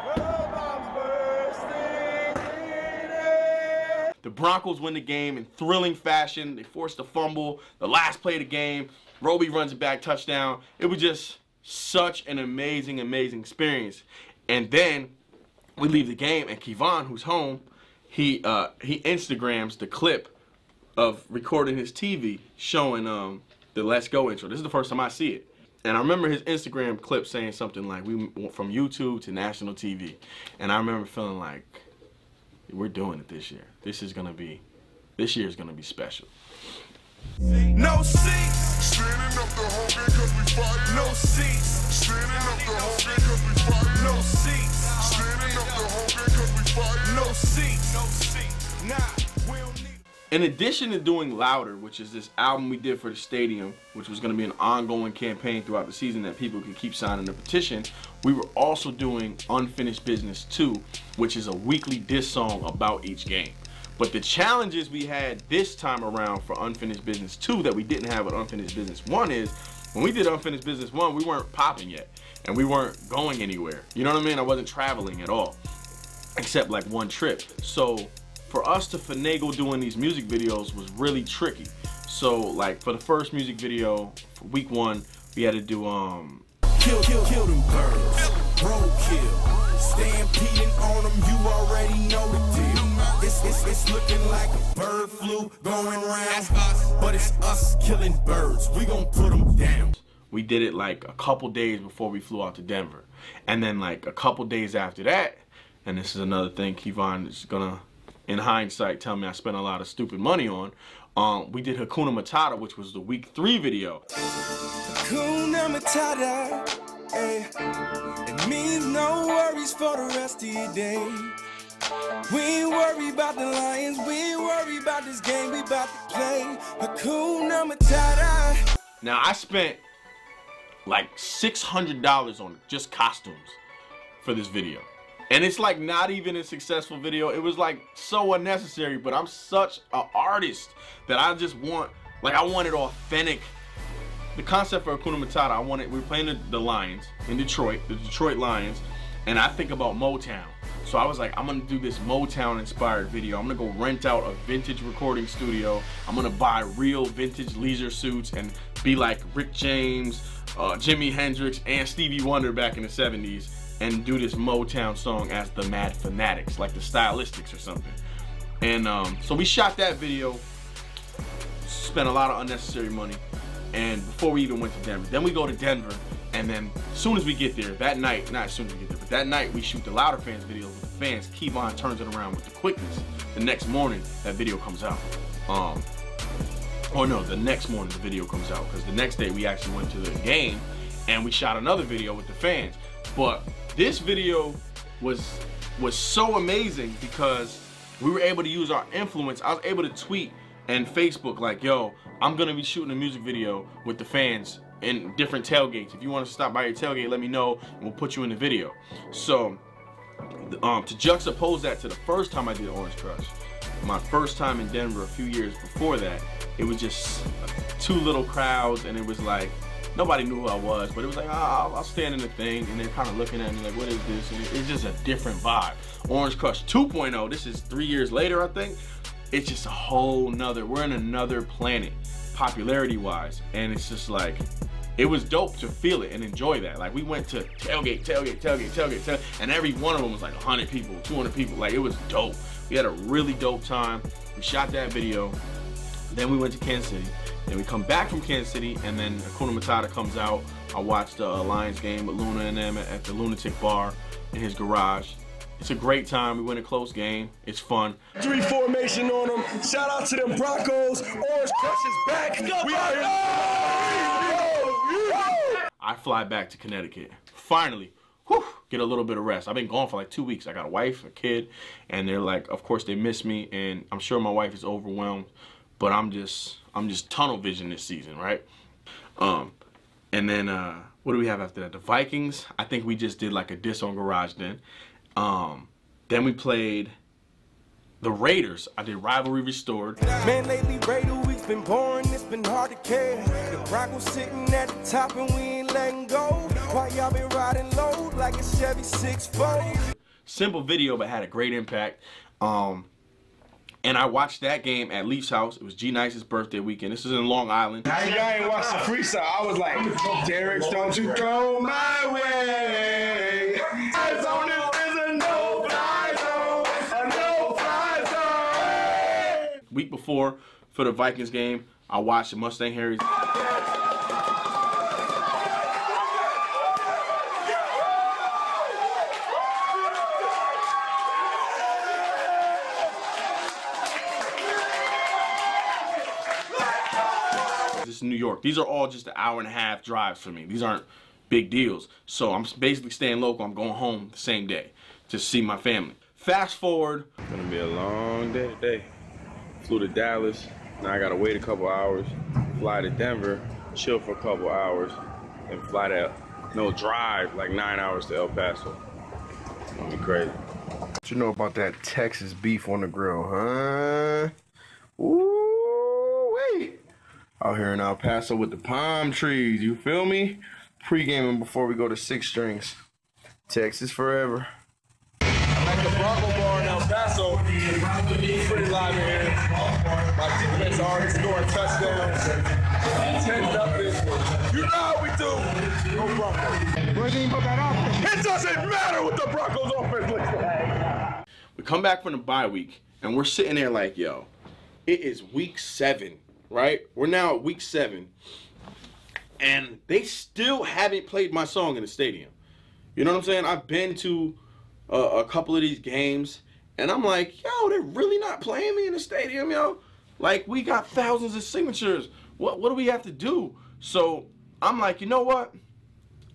The bombs bursting in it. The Broncos win the game in thrilling fashion. They forced a fumble. The last play of the game, Roby runs it back, touchdown. It was just such an amazing, amazing experience. And then we leave the game, and Kevon, who's home, he Instagrams the clip of recording his TV showing the Let's Go intro. This is the first time I see it. And I remember his Instagram clip saying something like, we went from YouTube to national TV. And I remember feeling like, we're doing it this year. This year is gonna be special. No seats. Standing up the whole game cause we fight. No seats. Standing up the whole game cause we fight. No seats. Standing up the whole game cause we fight. No seats. No seats. Nah, we don't need. In addition to doing Louder, which is this album we did for the stadium, which was going to be an ongoing campaign throughout the season that people could keep signing the petition, we were also doing Unfinished Business 2, which is a weekly diss song about each game. But the challenges we had this time around for Unfinished Business 2 that we didn't have with Unfinished Business 1 is, when we did Unfinished Business 1, we weren't popping yet, and we weren't going anywhere. You know what I mean? I wasn't traveling at all, except like one trip. So for us to finagle doing these music videos was really tricky. So like for the first music video for week 1, we had to do Kill them birds, roadkill, stampeding on them, you already know the deal. It's looking like a bird flu going round, but it's us killing birds, we gon' put them down. We did it like a couple days before we flew out to Denver. And then like a couple days after that, and this is another thing Kevon is gonna, in hindsight, tell me I spent a lot of stupid money on, we did Hakuna Matata, which was the week 3 video. Hakuna Matata, ay. It means no worries for the rest of your day. We ain't worry about the Lions, we ain't worry about this game we about to play. Hakuna Matata. Now I spent like $600 on just costumes for this video. And it's like not even a successful video. It was like so unnecessary, but I'm such an artist that I just want, like I wanted authentic. The concept for Hakuna Matata, we were playing the Lions in Detroit, the Detroit Lions, and I think about Motown. So I was like, I'm gonna do this Motown inspired video. I'm gonna go rent out a vintage recording studio. I'm gonna buy real vintage leisure suits and be like Rick James, Jimi Hendrix, and Stevie Wonder back in the 70s and do this Motown song as the Mad Fanatics, like the Stylistics or something. And so we shot that video, spent a lot of unnecessary money, and before we even went to Denver. Then we go to Denver, and then as soon as we get there, that night, not as soon as we get there, but that night we shoot the Louder Fans video with the fans. Kevon turns it around with the quickness. The next morning, that video comes out. Or no, the next morning the video comes out, because the next day we actually went to the game and we shot another video with the fans. But this video was so amazing because we were able to use our influence. I was able to tweet and Facebook like, yo, I'm gonna be shooting a music video with the fans in different tailgates. If you want to stop by your tailgate, let me know and we'll put you in the video. So to juxtapose that to the first time I did Orange Crush, my first time in Denver a few years before that, it was just 2 little crowds, and it was like nobody knew who I was, but it was like, oh, I'll stand in the thing, and they're kind of looking at me like, what is this? And it's just a different vibe. Orange Crush 2.0, this is 3 years later, I think. It's just a whole nother, we're in another planet, popularity wise, and it's just like, it was dope to feel it and enjoy that. Like we went to tailgate, and every one of them was like 100 people, 200 people. Like it was dope. We had a really dope time. We shot that video, Then we went to Kansas City. Then we come back from Kansas City, and then Hakuna Matata comes out. I watched the Lions game with Luna and them at the Lunatic Bar in his garage. It's a great time. We win a close game. It's fun. 3 formation on them. Shout out to them Broncos. Orange Crush is back. We are here. I fly back to Connecticut. Finally, get a little bit of rest. I've been gone for like 2 weeks. I got a wife, a kid, and they're like, of course they miss me, and I'm sure my wife is overwhelmed, but I'm just tunnel vision this season, right? And then what do we have after that? The Vikings. I think we just did like a diss on Garage Den. Then we played the Raiders. I did Rivalry Restored. Man, lately Raider week's been boring, it's been hard to care. The Broncos sitting at the top and we ain't letting go. Why y'all been riding low like a Chevy 6'4"? Simple video, but had a great impact. And I watched that game at Leaf's house. It was G Nice's birthday weekend. This is in Long Island. Now you ain't watched the freestyle. I was like, Derek, don't you throw my way. Eyes on this is a no-fly zone. A no-fly zone. Week before, for the Vikings game, I watched the Mustang Harry's. This is New York. These are all just an hour-and-a-half drives for me. These aren't big deals. So I'm basically staying local. I'm going home the same day to see my family. Fast forward. It's gonna be a long day today. Flew to Dallas. Now I gotta wait a couple hours. Fly to Denver, chill for a couple hours, and fly to, drive like 9 hours to El Paso. It's gonna be crazy. What you know about that Texas beef on the grill, huh? Ooh, wait. Out here in El Paso with the palm trees, you feel me? Pre-gaming before we go to 6 strings. Texas forever. Like the Bronco bar in El Paso, pretty live in here. My defense already scoring touchdowns. 10-0. You know how we do. Go Broncos. It doesn't matter what the Broncos offense looks like. We come back from the bye week, and we're sitting there like, yo, it is week 7, right? We're now at week 7, and they still haven't played my song in the stadium. You know what I'm saying? I've been to a couple of these games, and I'm like, yo, they're really not playing me in the stadium, yo. Like, we got thousands of signatures. What do we have to do? So I'm like, you know what?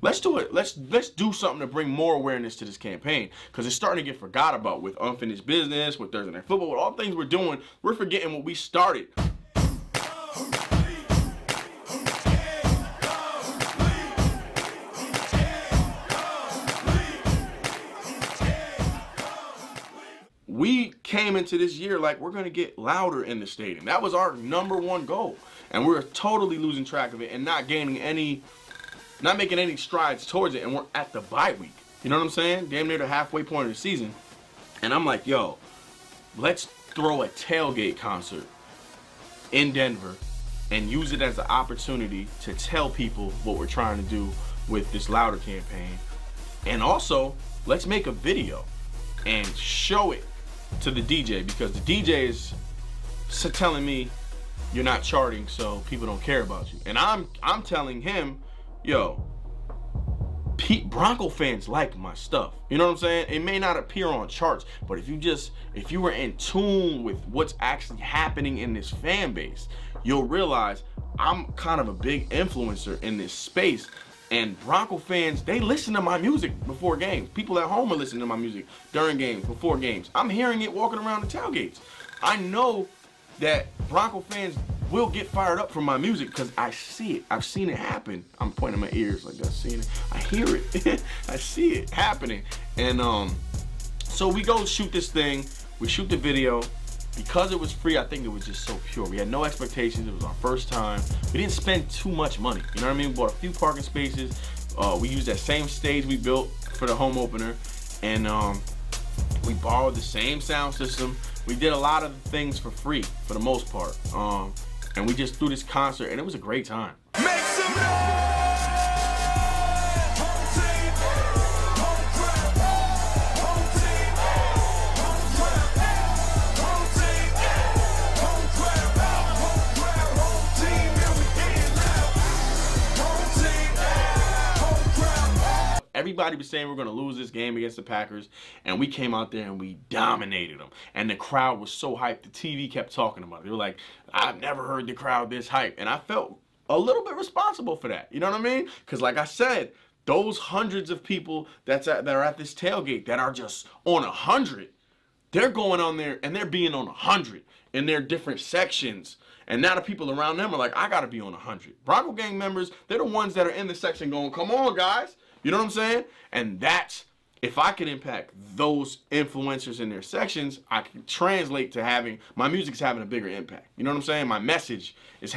Let's do it. Let's do something to bring more awareness to this campaign, because it's starting to get forgot about with Unfinished Business, with Thursday Night Football, with all the things we're doing. We're forgetting what we started. We came into this year like we're going to get louder in the stadium. That was our #1 goal. And we're totally losing track of it and not making any strides towards it. And we're at the bye week. You know what I'm saying? Damn near the halfway point of the season. And I'm like, yo, let's throw a tailgate concert in Denver and use it as an opportunity to tell people what we're trying to do with this Louder campaign. And also, let's make a video and show it to the DJ, because the DJ is telling me you're not charting, so people don't care about you. And I'm telling him, yo, Bronco fans like my stuff. You know what I'm saying? It may not appear on charts, but if you were in tune with what's actually happening in this fan base, you'll realize I'm kind of a big influencer in this space. And Bronco fans, they listen to my music before games. People at home are listening to my music during games, before games. I'm hearing it walking around the tailgates. I know that Bronco fans will get fired up from my music because I see it. I've seen it happen. I'm pointing my ears like I've seen it. I hear it. I see it happening. And so we go shoot this thing. We shoot the video. Because it was free, I think it was just so pure. We had no expectations. It was our first time. We didn't spend too much money. You know what I mean? We bought a few parking spaces. We used that same stage we built for the home opener. And we borrowed the same sound system. We did a lot of things for free, for the most part. And we just threw this concert, and it was a great time. Make some noise! everybody was saying we're going to lose this game against the Packers, and we came out there and we dominated them. And the crowd was so hyped. The TV kept talking about it. They were like, I've never heard the crowd this hype. And I felt a little bit responsible for that. You know what I mean? Because like I said, those hundreds of people that are at this tailgate that are just on 100, they're going on there and they're being on 100 in their different sections. And now the people around them are like, I got to be on 100. Bronco Gang members, they're the ones that are in the section going, come on, guys. You know what I'm saying? And that's, if I can impact those influencers in their sections, I can translate to having, my music's having a bigger impact. You know what I'm saying? My message is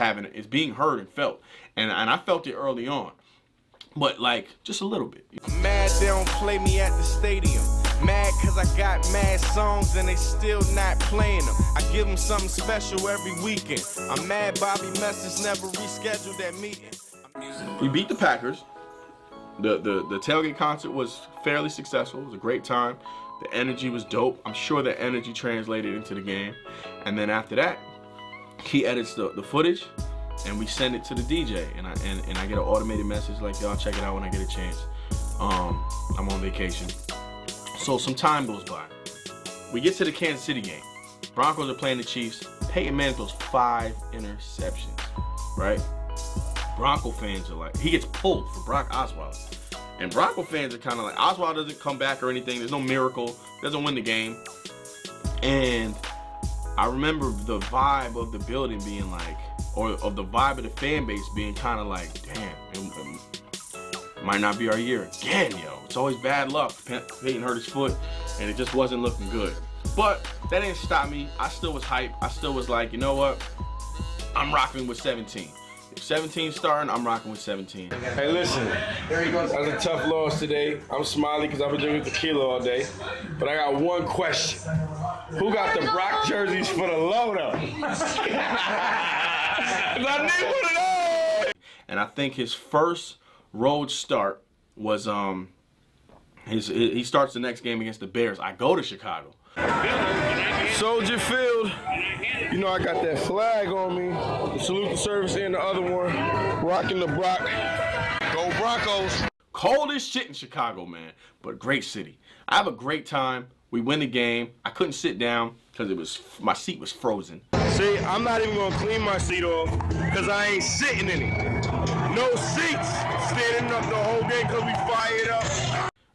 being heard and felt. And I felt it early on. But like, just a little bit. I'm mad they don't play me at the stadium. Mad cause I got mad songs and they still not playing them. I give them something special every weekend. I'm mad Bobby Message never rescheduled that meeting. We beat the Packers. The tailgate concert was fairly successful. It was a great time. The energy was dope. I'm sure that energy translated into the game. And then after that, he edits the footage and we send it to the DJ. And I get an automated message like, y'all check it out when I get a chance. I'm on vacation. So some time goes by. We get to the Kansas City game. Broncos are playing the Chiefs. Peyton Manning throws 5 interceptions, right? Bronco fans are like, he gets pulled for Brock Osweiler. And Bronco fans are kind of like, Osweiler doesn't come back or anything. There's no miracle. Doesn't win the game. And I remember the vibe of the building being like, or of the vibe of the fan base being kind of like, damn, it might not be our year again, yo. It's always bad luck. Peyton hurt his foot, and it just wasn't looking good. But that didn't stop me. I still was hyped. I still was like, you know what? I'm rocking with 17. If 17's starting, I'm rocking with 17. Hey, listen, that was a tough loss today. I'm smiling because I've been drinking tequila all day. But I got one question. Who got the Brock jerseys for the loader? I need one of those. And I think his first road start was he starts the next game against the Bears. I go to Chicago. Soldier Field. You know I got that flag on me. The salute the service and the other one. Rocking the Brock. Go Broncos. Cold as shit in Chicago, man. But great city. I have a great time. We win the game. I couldn't sit down because my seat was frozen. See, I'm not even gonna clean my seat off because I ain't sitting in it. No seats. Standing up the whole game because we fired up.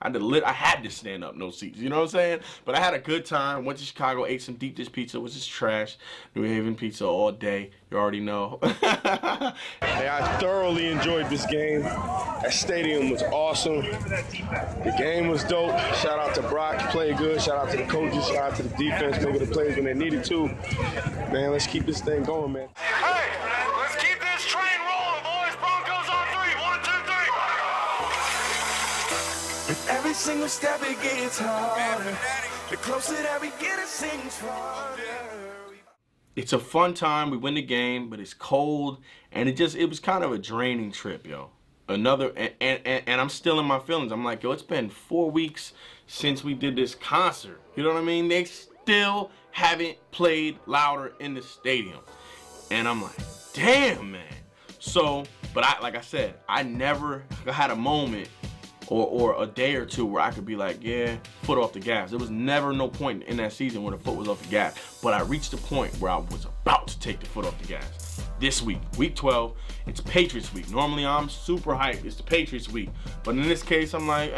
I had to stand up, no seats. You know what I'm saying? But I had a good time. Went to Chicago, ate some deep dish pizza, which is trash. New Haven pizza all day. You already know. Hey, I thoroughly enjoyed this game. That stadium was awesome. The game was dope. Shout out to Brock, he played good. Shout out to the coaches. Shout out to the defense, maybe the players when they needed to. Man, let's keep this thing going, man. Hey, let's keep this train rolling, boys. Broncos on 3. 1, 2, 3. With every single step it gets harder. The closer that we get, it seems farther. It's a fun time. We win the game, but it's cold, and it was kind of a draining trip, yo. And I'm still in my feelings. I'm like, yo, it's been 4 weeks since we did this concert. You know what I mean? They still haven't played louder in the stadium. And I'm like, damn, man. So, but like I said, I never had a moment or a day or two where I could be like, yeah, foot off the gas. There was never no point in that season where the foot was off the gas. But I reached a point where I was about to take the foot off the gas. This week, week 12, it's Patriots week. Normally I'm super hyped. It's the Patriots week. But in this case, I'm like,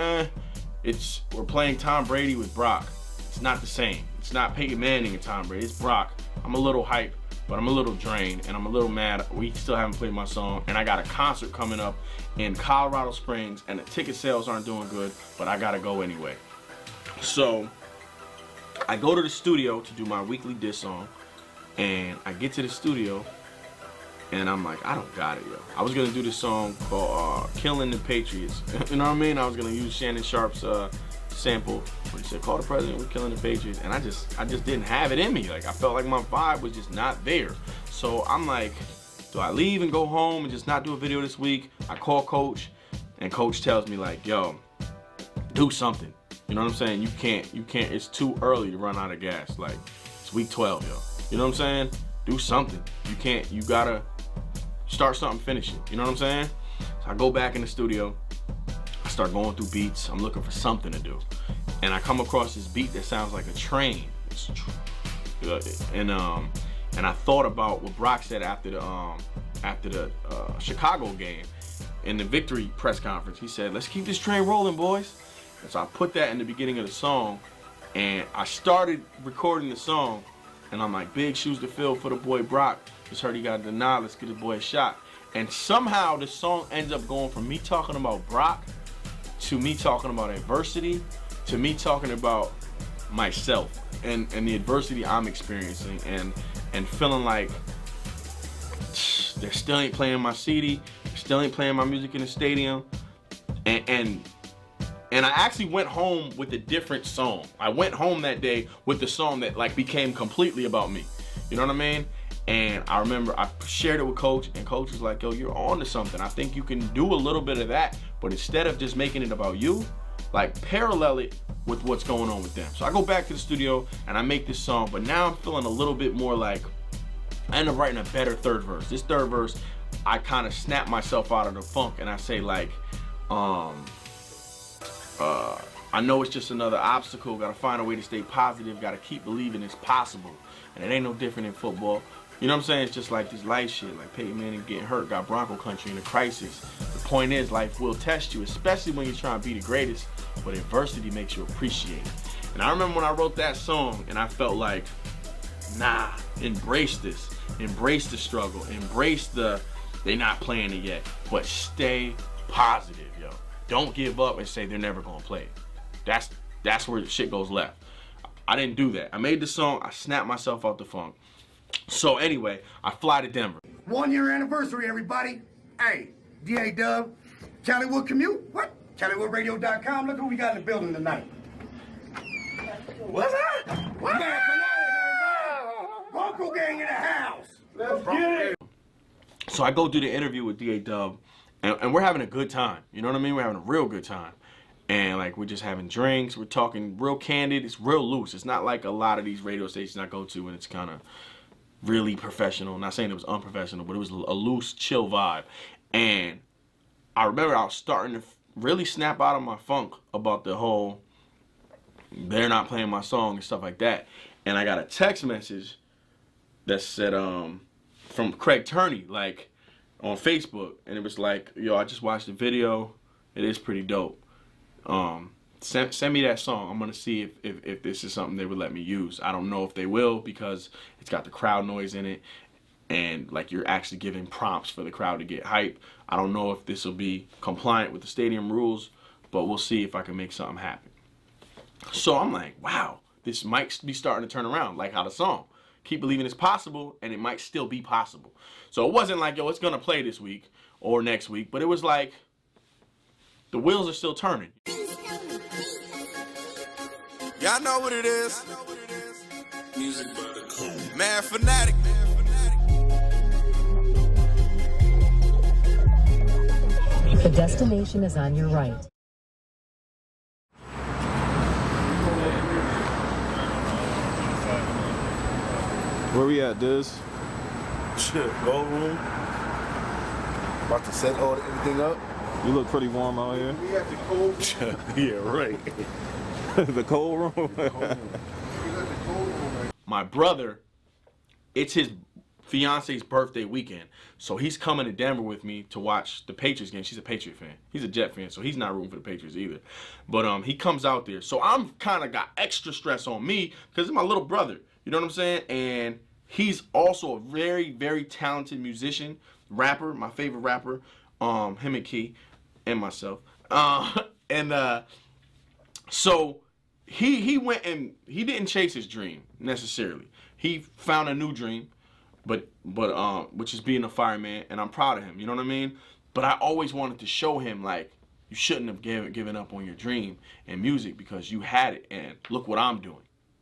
we're playing Tom Brady with Brock. It's not the same. It's not Peyton Manning and Tom Brady. It's Brock. I'm a little hyped, but I'm a little drained, and I'm a little mad. We still haven't played my song, and I got a concert coming up in Colorado Springs, and the ticket sales aren't doing good, but I gotta go anyway. So I go to the studio to do my weekly diss song, and I get to the studio, and I'm like, I don't got it, yo. I was gonna do this song called Killing the Patriots. You know what I mean? I was gonna use Shannon Sharp's sample when he said, call the president, we're killing the Patriots. And I just didn't have it in me. Like, I felt like my vibe was just not there. So I'm like, do I leave and go home and just not do a video this week? I call Coach, and Coach tells me like, yo, do something. You know what I'm saying? You can't, it's too early to run out of gas. Like, it's week 12, yo. You know what I'm saying? Do something. You gotta start something, finish it. You know what I'm saying? So I go back in the studio. I start going through beats. I'm looking for something to do. And I come across this beat that sounds like a train. And I thought about what Brock said after the Chicago game in the victory press conference. He said, let's keep this train rolling, boys. And so I put that in the beginning of the song, and I started recording the song, and I'm like, big shoes to fill for the boy Brock. Just heard he got denied, let's get the boy a shot. And somehow the song ends up going from me talking about Brock to me talking about adversity to me talking about myself and the adversity I'm experiencing and feeling like they still ain't playing my CD, they still ain't playing my music in the stadium. And I actually went home with a different song. I went home that day with the song that like became completely about me. You know what I mean? And I remember I shared it with Coach, and Coach was like, yo, you're on to something. I think you can do a little bit of that, but instead of just making it about you, like parallel it with what's going on with them. So I go back to the studio and I make this song, but now I'm feeling a little bit more like, I end up writing a better third verse. This third verse, I kind of snap myself out of the funk and I say like, I know it's just another obstacle, gotta find a way to stay positive, gotta keep believing it's possible. And it ain't no different in football. You know what I'm saying? It's just like this life shit, like Peyton Manning getting hurt, got Bronco country in a crisis. The point is, life will test you, especially when you're trying to be the greatest, but adversity makes you appreciate it. And I remember when I wrote that song and I felt like, nah, embrace this. Embrace the struggle. Embrace the, they not playing it yet, but stay positive, yo. Don't give up and say they're never gonna play it. That's where the shit goes left. I didn't do that. I made the song, I snapped myself out the funk. So anyway, I fly to Denver. 1 year anniversary, everybody. Hey, DA Dub, Callaway Commute, what? CallawayRadio.com, look who we got in the building tonight. What's that? What? Man, everybody. Bronco gang in the house. Let's get it. So I go do the interview with DA Dub, and we're having a good time. You know what I mean? We're having a real good time. And like we're just having drinks, we're talking real candid, it's real loose. It's not like a lot of these radio stations I go to and it's kind of really professional. I'm not saying it was unprofessional, but it was a loose, chill vibe. And I remember I was starting to really snap out of my funk about the whole, they're not playing my song and stuff like that. And I got a text message that said, from Craig Turney, like on Facebook. And it was like, yo, I just watched the video. It is pretty dope. Send me that song. I'm gonna see if this is something they would let me use. I don't know if they will because it's got the crowd noise in it and like you're actually giving prompts for the crowd to get hype. I don't know if this will be compliant with the stadium rules, but we'll see if I can make something happen. So I'm like, wow, this might be starting to turn around, like how the song, keep believing it's possible, and it might still be possible. So it wasn't like, yo, it's gonna play this week or next week, but it was like, the wheels are still turning. Y'all know what it is. Music by the code. Mad Fanatic. The destination is on your right. Where we at, Diz? Gold room. About to set everything up. You look pretty warm out here. We at the cold room. Yeah, right. The cold room? My brother, it's his fiance's birthday weekend, so he's coming to Denver with me to watch the Patriots game. She's a Patriot fan. He's a Jet fan, so he's not rooting for the Patriots either. But he comes out there. So I'm kind of got extra stress on me because it's my little brother. You know what I'm saying? And he's also a very, very talented musician, rapper, my favorite rapper, him and Key. And myself, so he went and he didn't chase his dream necessarily. He found a new dream, but which is being a fireman, and I'm proud of him. You know what I mean? But I always wanted to show him like you shouldn't have given up on your dream in music because you had it, and look what I'm doing.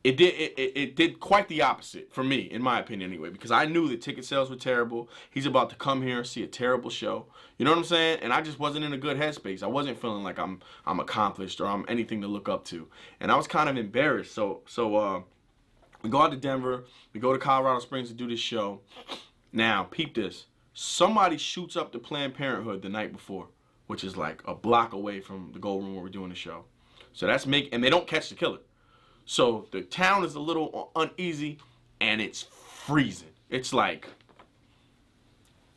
It did quite the opposite for me, in my opinion anyway, because I knew that ticket sales were terrible. He's about to come here and see a terrible show. You know what I'm saying? And I just wasn't in a good headspace. I wasn't feeling like I'm accomplished or I'm anything to look up to. And I was kind of embarrassed. So we go out to Denver. We go to Colorado Springs to do this show. Now, peep this. Somebody shoots up the Planned Parenthood the night before. which is like a block away from the Gold Room where we're doing the show. So that's and they don't catch the killer. So the town is a little uneasy, and it's freezing. It's like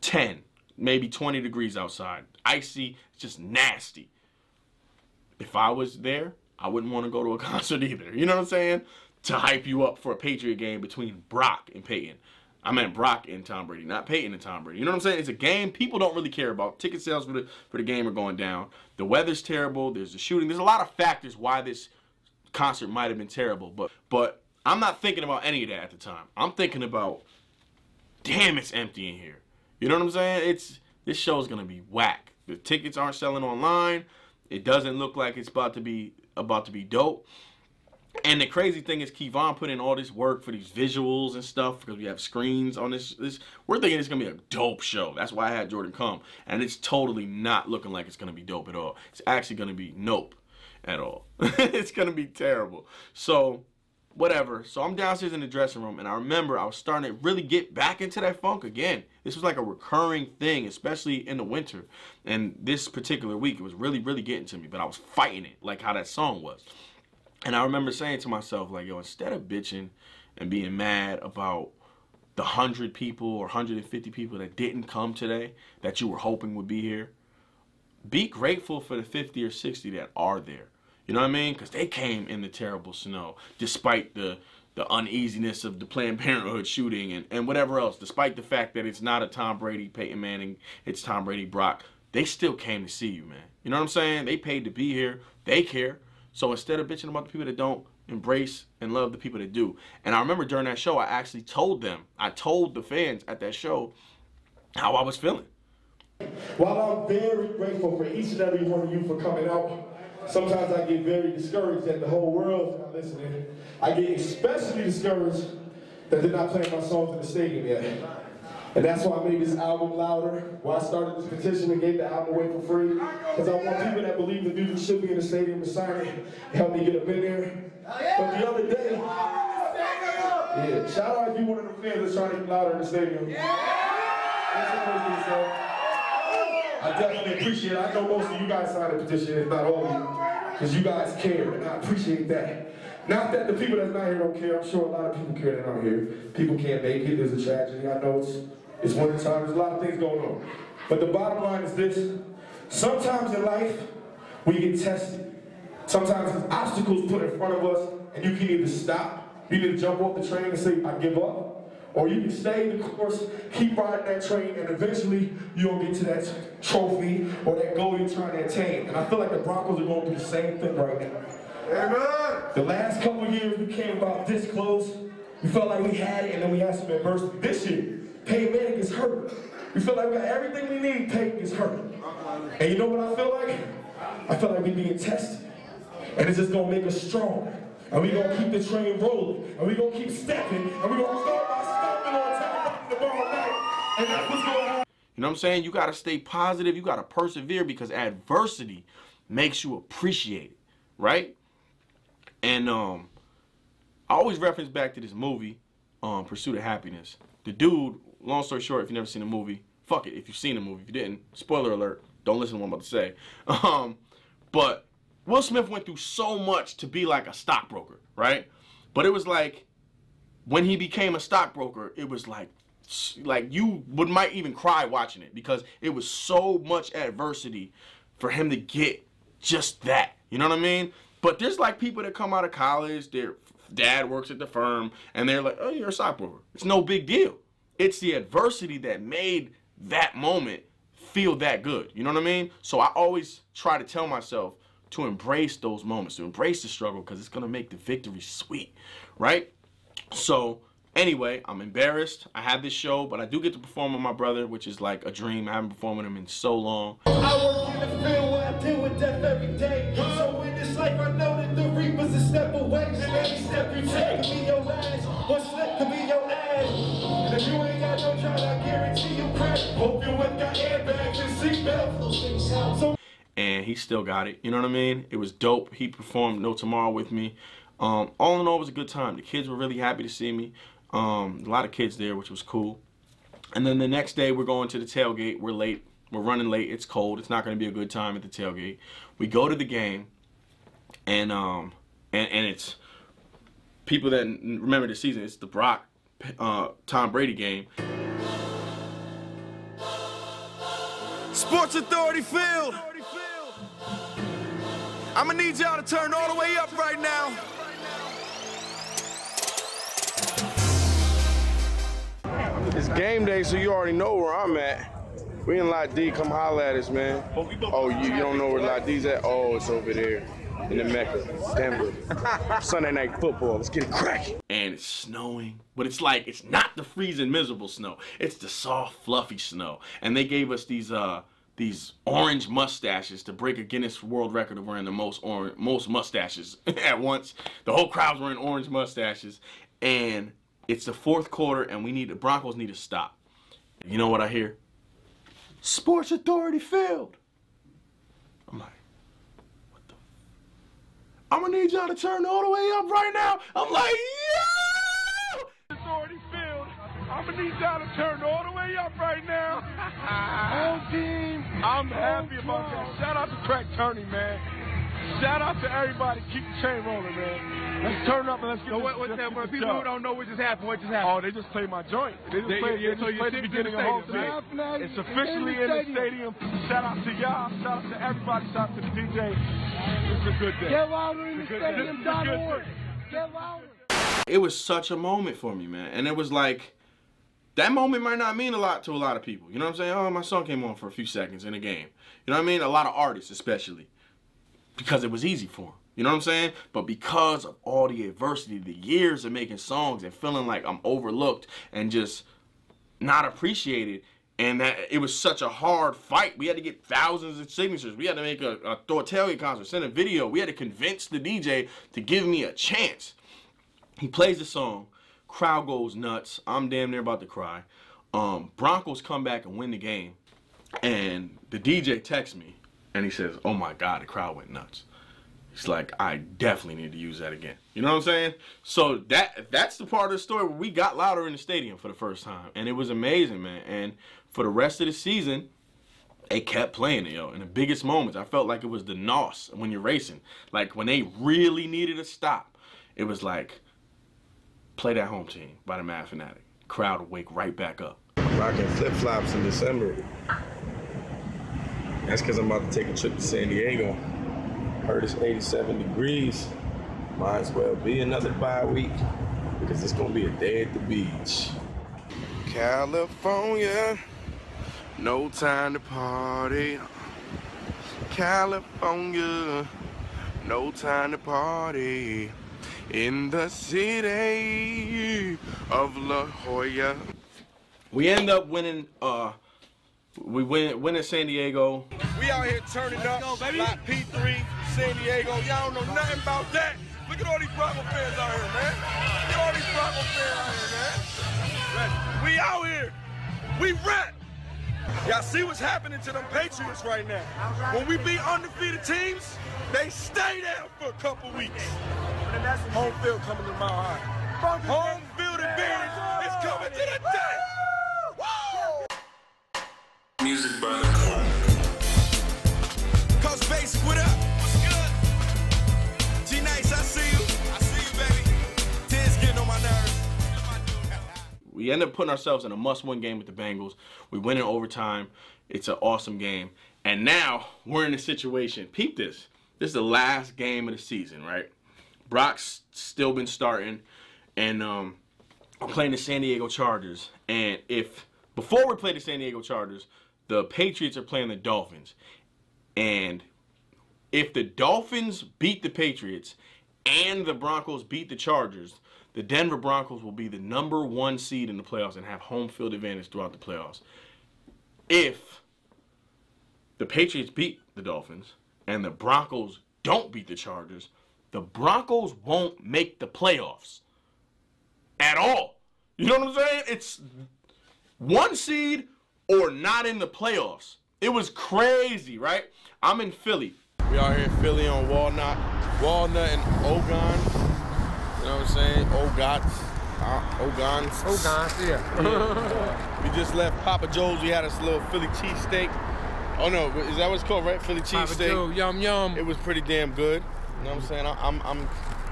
10, maybe 20 degrees outside. Icy, it's just nasty. If I was there, I wouldn't want to go to a concert either. You know what I'm saying? To hype you up for a Patriot game between Brock and Peyton. I meant Brock and Tom Brady, not Peyton and Tom Brady. You know what I'm saying? It's a game people don't really care about. Ticket sales for the game are going down. The weather's terrible. There's a shooting. There's a lot of factors why this concert might have been terrible. But I'm not thinking about any of that at the time. I'm thinking about, damn, it's empty in here. You know what I'm saying? This show's gonna be whack. The tickets aren't selling online. It doesn't look like it's about to be dope. And the crazy thing is, Kevon put in all this work for these visuals and stuff because we have screens on this. We're thinking it's gonna be a dope show. That's why I had Jordan come, and it's totally not looking like it's gonna be dope at all. It's actually gonna be nope at all. It's gonna be terrible. So whatever. So I'm downstairs in the dressing room, and I remember I was starting to really get back into that funk again. This was like a recurring thing, especially in the winter. And this particular week, it was really, really getting to me, but I was fighting it, like how that song was. And I remember saying to myself, like, yo, instead of bitching and being mad about the 100 people or 150 people that didn't come today that you were hoping would be here, be grateful for the 50 or 60 that are there. You know what I mean? Because they came in the terrible snow, despite the uneasiness of the Planned Parenthood shooting and whatever else, despite the fact that it's not a Tom Brady, Peyton Manning, it's Tom Brady, Brock. They still came to see you, man. You know what I'm saying? They paid to be here. They care. So instead of bitching about the people that don't, embrace and love the people that do. And I remember during that show, I actually told them, I told the fans at that show how I was feeling. While I'm very grateful for each and every one of you for coming out, sometimes I get very discouraged that the whole world's not listening. I get especially discouraged that they're not playing my songs in the stadium yet. And that's why I made this album louder, why I started this petition and gave the album away for free. Because I want people that believe the music should be in the stadium to sign it, help me get them in there. But the other day, yeah, shout out if you're one of the fans that's trying to get louder in the stadium. I definitely appreciate it. I know most of you guys signed a petition, if not all of you, because you guys care, and I appreciate that. Not that the people that's not here don't care. I'm sure a lot of people care that aren't here. People can't make it. There's a tragedy. I know it's winter time. There's a lot of things going on. But the bottom line is this. Sometimes in life, we get tested. Sometimes there's obstacles put in front of us, and you can either stop, you can jump off the train and say, I give up, or you can stay the course, keep riding that train, and eventually you'll get to that trophy or that goal you're trying to attain. And I feel like the Broncos are going through the same thing right now. Amen. The last couple of years we came about this close. We felt like we had it, and then we had some adversity. This year, Peyton Manning is hurt. We feel like we got everything we need. Peyton is hurt. And you know what I feel like? I feel like we're being tested. And it's just going to make us stronger. And we're going to keep the train rolling. And we're going to keep stepping. And we're going to start by stomping on top of the ball night. And that's what's going on. You know what I'm saying? You got to stay positive. You got to persevere because adversity makes you appreciate it, right? And I always reference back to this movie, Pursuit of Happiness. The dude, long story short, if you've never seen the movie, fuck it. If you've seen the movie, if you didn't, spoiler alert, don't listen to what I'm about to say. But Will Smith went through so much to be like a stockbroker, right? But it was like, when he became a stockbroker, it was like you might even cry watching it because it was so much adversity for him to get just that. You know what I mean? But there's like people that come out of college, their dad works at the firm, and they're like, oh, you're a stockbroker. It's no big deal. It's the adversity that made that moment feel that good. You know what I mean? So I always try to tell myself to embrace those moments, to embrace the struggle, because it's going to make the victory sweet, right? So anyway, I'm embarrassed. I have this show, but I do get to perform with my brother, which is like a dream. I haven't performed with him in so long. I work in the field where I deal with death every day. So in this life, I know that the reaper's a step away. And every step you take could be your last. One slip could be your ass. And if you ain't got no job, I guarantee you crash. Hope you went got airbags and seatbelts. So and he still got it. You know what I mean? It was dope. He performed No Tomorrow with me. All in all, it was a good time. The kids were really happy to see me. A lot of kids there, which was cool. And then the next day, we're going to the tailgate. We're late. We're running late. It's cold. It's not going to be a good time at the tailgate. We go to the game, and it's people that remember the season. It's the Brock Tom Brady game. Sports Authority Field. I'ma need y'all to turn all the way up right now. It's game day, so you already know where I'm at. We in Lot D. Come holler at us, man. Oh, you don't know where Lot D's at? Oh, it's over there in the Mecca, Denver. Sunday Night Football. Let's get it cracking. And it's snowing, but it's like, it's not the freezing miserable snow. It's the soft, fluffy snow. And they gave us these orange mustaches to break a Guinness World Record of wearing the most mustaches at once. The whole crowd's wearing orange mustaches, and it's the fourth quarter, and the Broncos need to stop. You know what I hear? Sports Authority Field. I'm like, what the? I'm gonna need y'all to turn all the way up right now. I'm like, yo! Authority Field. I'm gonna need y'all to turn all the way up right now. Home team. I'm happy about that. Shout out to Crack Turney, man. Shout out to everybody. Keep the chain rolling, man. Let's turn up and let's get what's that for people who don't know what just happened? What just happened? Oh, they just played my joint. They just played the beginning of home team. It's officially in the stadium. Shout out to y'all. Shout out to everybody. Shout out to the DJ. It's a good day. Get louder in the stadium.org. Get louder. It was such a moment for me, man. And it was like, that moment might not mean a lot to a lot of people. You know what I'm saying? Oh, my song came on for a few seconds in a game. You know what I mean? A lot of artists, especially. Because it was easy for them. You know what I'm saying? But because of all the adversity, the years of making songs and feeling like I'm overlooked and just not appreciated, and that it was such a hard fight. We had to get thousands of signatures. We had to make a tailgate concert, send a video. We had to convince the DJ to give me a chance. He plays the song. Crowd goes nuts. I'm damn near about to cry. Broncos come back and win the game. And the DJ texts me. And he says, oh my God, the crowd went nuts. He's like, I definitely need to use that again. You know what I'm saying? So that's the part of the story where we got louder in the stadium for the first time. And it was amazing, man. And for the rest of the season, they kept playing it, yo. In the biggest moments, I felt like it was the NOS when you're racing. Like when they really needed a stop, it was like, play that home team by the Mad Fanatic. Crowd will wake right back up. Rocking flip-flops in December. That's because I'm about to take a trip to San Diego. Heard it's 87 degrees. Might as well be another bye week because it's gonna be a day at the beach. California, no time to party. California, no time to party. In the city of La Jolla. We end up winning, we win at San Diego. We out here turning up, Lot P3, San Diego. Y'all don't know nothing about that. Look at all these Bronco fans out here, man. Look at all these Bronco fans out here, man. We out here. We rap. Y'all see what's happening to them Patriots right now. When we beat undefeated teams, they stay there for a couple weeks. And that's home field coming to Mile High. Home field advantage is coming to the day. Woo! Music brother. Coach Basic, what up? What's good? G-Nice, I see you. I see you, baby. Ted's getting on my nerves. We end up putting ourselves in a must-win game with the Bengals. We win in overtime. It's an awesome game. And now we're in a situation. Peep this. This is the last game of the season, right? Brock's still been starting, and I'm playing the San Diego Chargers. And before we play the San Diego Chargers, the Patriots are playing the Dolphins. And if the Dolphins beat the Patriots and the Broncos beat the Chargers, the Denver Broncos will be the #1 seed in the playoffs and have home field advantage throughout the playoffs. If the Patriots beat the Dolphins and the Broncos don't beat the Chargers, the Broncos won't make the playoffs at all. You know what I'm saying? It's 1 seed or not in the playoffs. It was crazy, right? I'm in Philly. We out here in Philly on Walnut and Ogon. You know what I'm saying? Ogons, yeah. We just left Papa Joe's. We had us a little Philly cheesesteak. Oh no, is that what it's called, right? Philly cheesesteak. Yum yum. It was pretty damn good. You know what I'm saying? I'm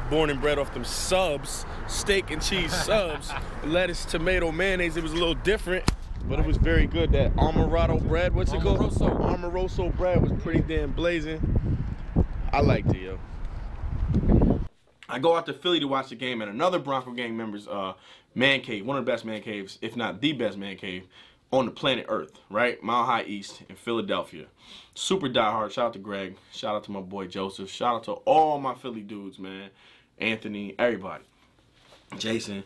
born and bred off them subs, steak and cheese subs, lettuce, tomato, mayonnaise. It was a little different, but it was very good. That Amoroso bread, what's it called? Amoroso bread was pretty damn blazing. I liked it, yo. I go out to Philly to watch the game at another Bronco Gang members' man cave, one of the best man caves, if not the best man cave on the planet Earth, right? Mile High East in Philadelphia. Super diehard. Shout out to Greg. Shout out to my boy Joseph. Shout out to all my Philly dudes, man. Anthony, everybody. Jason,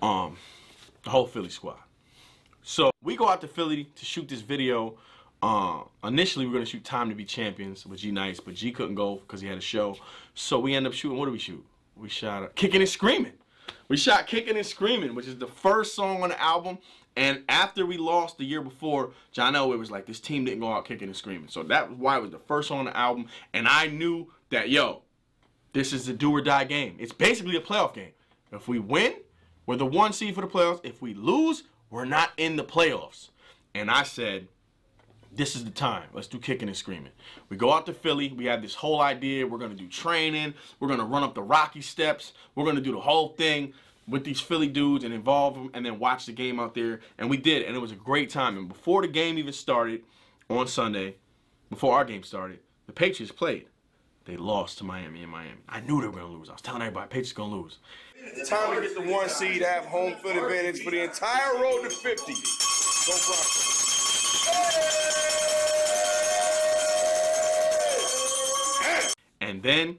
the whole Philly squad. So we go out to Philly to shoot this video. Initially we were gonna shoot Time to Be Champions with G Nice, but G couldn't go because he had a show. So we ended up shooting, what did we shoot? We shot Kicking and Screaming. We shot Kicking and Screaming, which is the first song on the album. And after we lost the year before, John Elway was like, this team didn't go out kicking and screaming. So that was why it was the first song on the album. And I knew that, yo, this is a do or die game. It's basically a playoff game. If we win, we're the 1 seed for the playoffs. If we lose, we're not in the playoffs. And I said, this is the time. Let's do Kicking and Screaming. We go out to Philly. We have this whole idea. We're going to do training. We're going to run up the Rocky steps. We're going to do the whole thing with these Philly dudes and involve them and then watch the game out there. And we did, and it was a great time. And before the game even started on Sunday, before our game started, the Patriots played. They lost to Miami in Miami. I knew they were going to lose. I was telling everybody, Patriots going to lose. Time to get the 1 seed, have home field advantage for the entire road to 50. Go Broncos. And then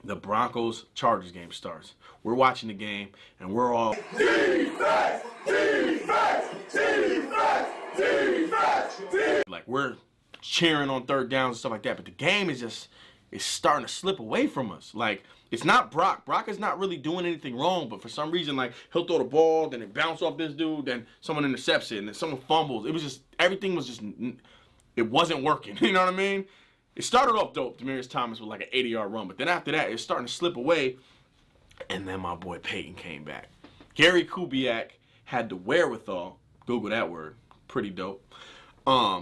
the Broncos-Chargers game starts. We're watching the game, and we're all defense, defense, defense, defense, defense. Like we're cheering on third downs and stuff like that. But the game is just, it's starting to slip away from us. Like it's not Brock. Brock is not really doing anything wrong, but for some reason, like he'll throw the ball, then it bounce off this dude, then someone intercepts it, and then someone fumbles. It was just, everything was just, it wasn't working. You know what I mean? It started off dope. Demaryius Thomas with like an 80-yard run, but then after that, it's starting to slip away. And then my boy Peyton came back. Gary Kubiak had the wherewithal, Google that word, pretty dope.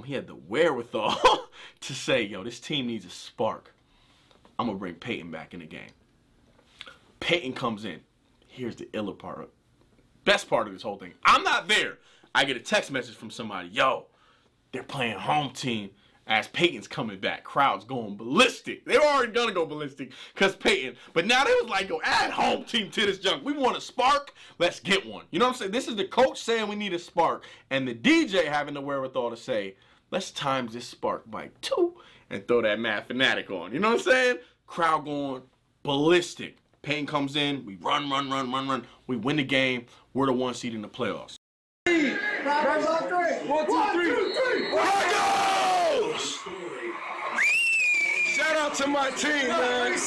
He had the wherewithal to say, yo, this team needs a spark. I'm gonna bring Peyton back in the game. Peyton comes in. Here's the iller part. Best part of this whole thing. I'm not there. I get a text message from somebody, yo, they're playing home team. As Peyton's coming back, crowd's going ballistic. They were already gonna go ballistic because Peyton, but now they was like, yo, add home team to this junk. We want a spark, let's get one. You know what I'm saying? This is the coach saying we need a spark, and the DJ having the wherewithal to say, let's times this spark by 2 and throw that Mad Fanatic on. You know what I'm saying? Crowd going ballistic. Peyton comes in, we run. We win the game. We're the 1 seed in the playoffs. 1, 2, 3. Shout out to my team, man. 1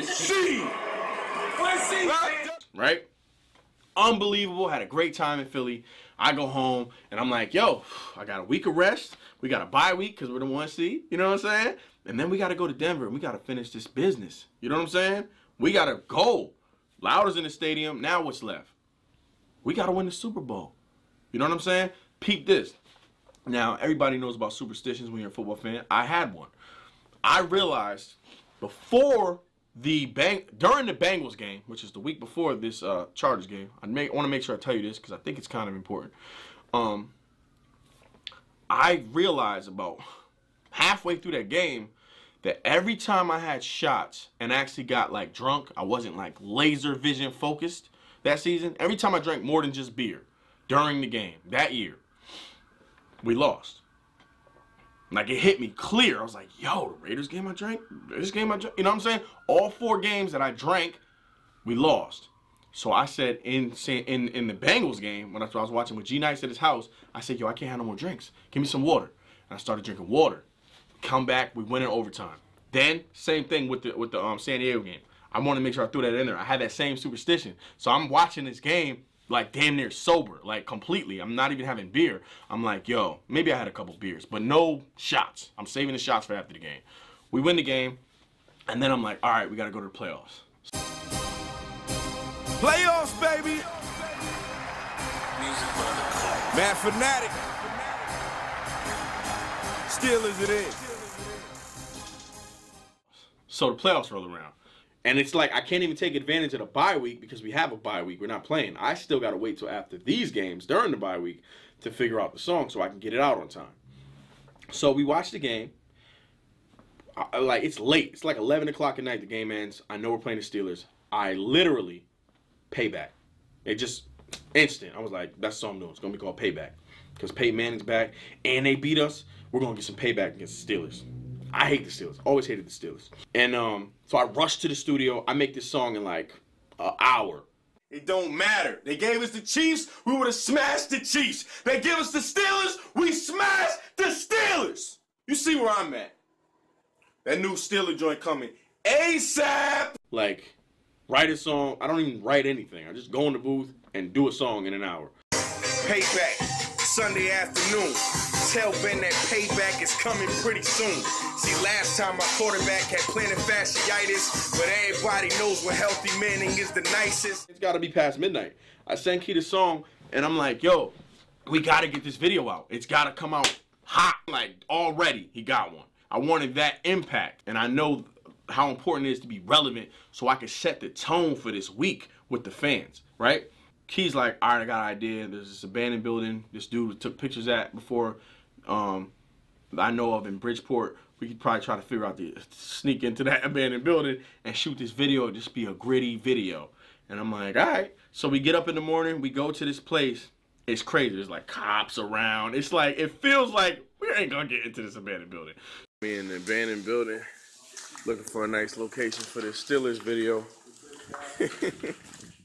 seed. Right? Unbelievable. Had a great time in Philly. I go home and I'm like, yo, I got a week of rest. We got a bye week because we're the 1 seed. You know what I'm saying? And then we got to go to Denver and we got to finish this business. You know what I'm saying? We got to go. Louder's in the stadium. Now what's left? We got to win the Super Bowl. You know what I'm saying? Peep this. Now, everybody knows about superstitions when you're a football fan. I had one. I realized before during the Bengals game, which is the week before this Chargers game, I want to make sure I tell you this because I think it's kind of important. I realized about halfway through that game that every time I had shots and actually got like drunk, I wasn't like laser vision focused that season. Every time I drank more than just beer during the game that year, we lost. Like it hit me clear. I was like, yo, the Raiders game I drank, this game I drank. You know what I'm saying? All 4 games that I drank, we lost. So I said in the Bengals game, when I was watching with G Nice at his house, I said, yo, I can't have no more drinks. Give me some water. And I started drinking water. Come back, we win in overtime. Then same thing with the San Diego game. I wanted to make sure I threw that in there. I had that same superstition. So I'm watching this game like damn near sober, like completely. I'm not even having beer. I'm like, yo, maybe I had a couple beers, but no shots. I'm saving the shots for after the game. We win the game, and then I'm like, all right, we got to go to the playoffs. Playoffs, baby. Mad Fanatic. Still as it is. So the playoffs roll around. And it's like I can't even take advantage of the bye week because we have a bye week. We're not playing. I still got to wait till after these games during the bye week to figure out the song so I can get it out on time. So we watch the game. Like, it's late. It's like 11 o'clock at night. The game ends. I know we're playing the Steelers. I literally payback. It just instant. I was like, that's the song I'm doing. It's going to be called Payback. Because Peyton Manning's back and they beat us. We're going to get some payback against the Steelers. I hate the Steelers. Always hated the Steelers. And so I rushed to the studio. I make this song in like an hour. It don't matter. They gave us the Chiefs, we would have smashed the Chiefs. They give us the Steelers, we smashed the Steelers. You see where I'm at. That new Steeler joint coming ASAP. Like, write a song. I don't even write anything. I just go in the booth and do a song in an hour. Payback, Sunday afternoon. Tell Ben that payback is coming pretty soon. See, last time my quarterback had plantar fasciitis, but everybody knows what healthy Manning is the nicest. It's got to be past midnight. I sent Key the song, and I'm like, yo, we got to get this video out. It's got to come out hot. Like, already, he got one. I wanted that impact, and I know how important it is to be relevant so I can set the tone for this week with the fans, right? Key's like, all right, I got an idea. There's this abandoned building this dude took pictures at before I know of in Bridgeport. We could probably try to figure out to sneak into that abandoned building and shoot this video, just be a gritty video. And I'm like, all right. So we get up in the morning, we go to this place. It's crazy. There's like cops around. It's like, it feels like we ain't gonna get into this abandoned building. We in the abandoned building, looking for a nice location for this Steelers video.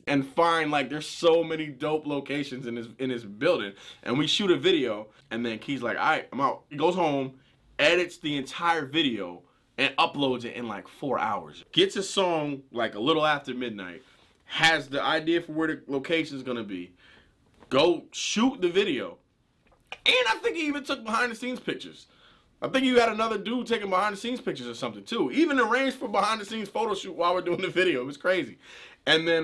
And find, like, there's so many dope locations in this building. And we shoot a video, and then Key's like, all right, I'm out. He goes home, edits the entire video, and uploads it in like 4 hours. Gets a song like a little after midnight, has the idea for where the location's gonna be, go shoot the video, and I think he even took behind the scenes pictures. I think you had another dude taking behind the scenes pictures or something too. Even arranged for behind the scenes photo shoot while we're doing the video. It was crazy. And then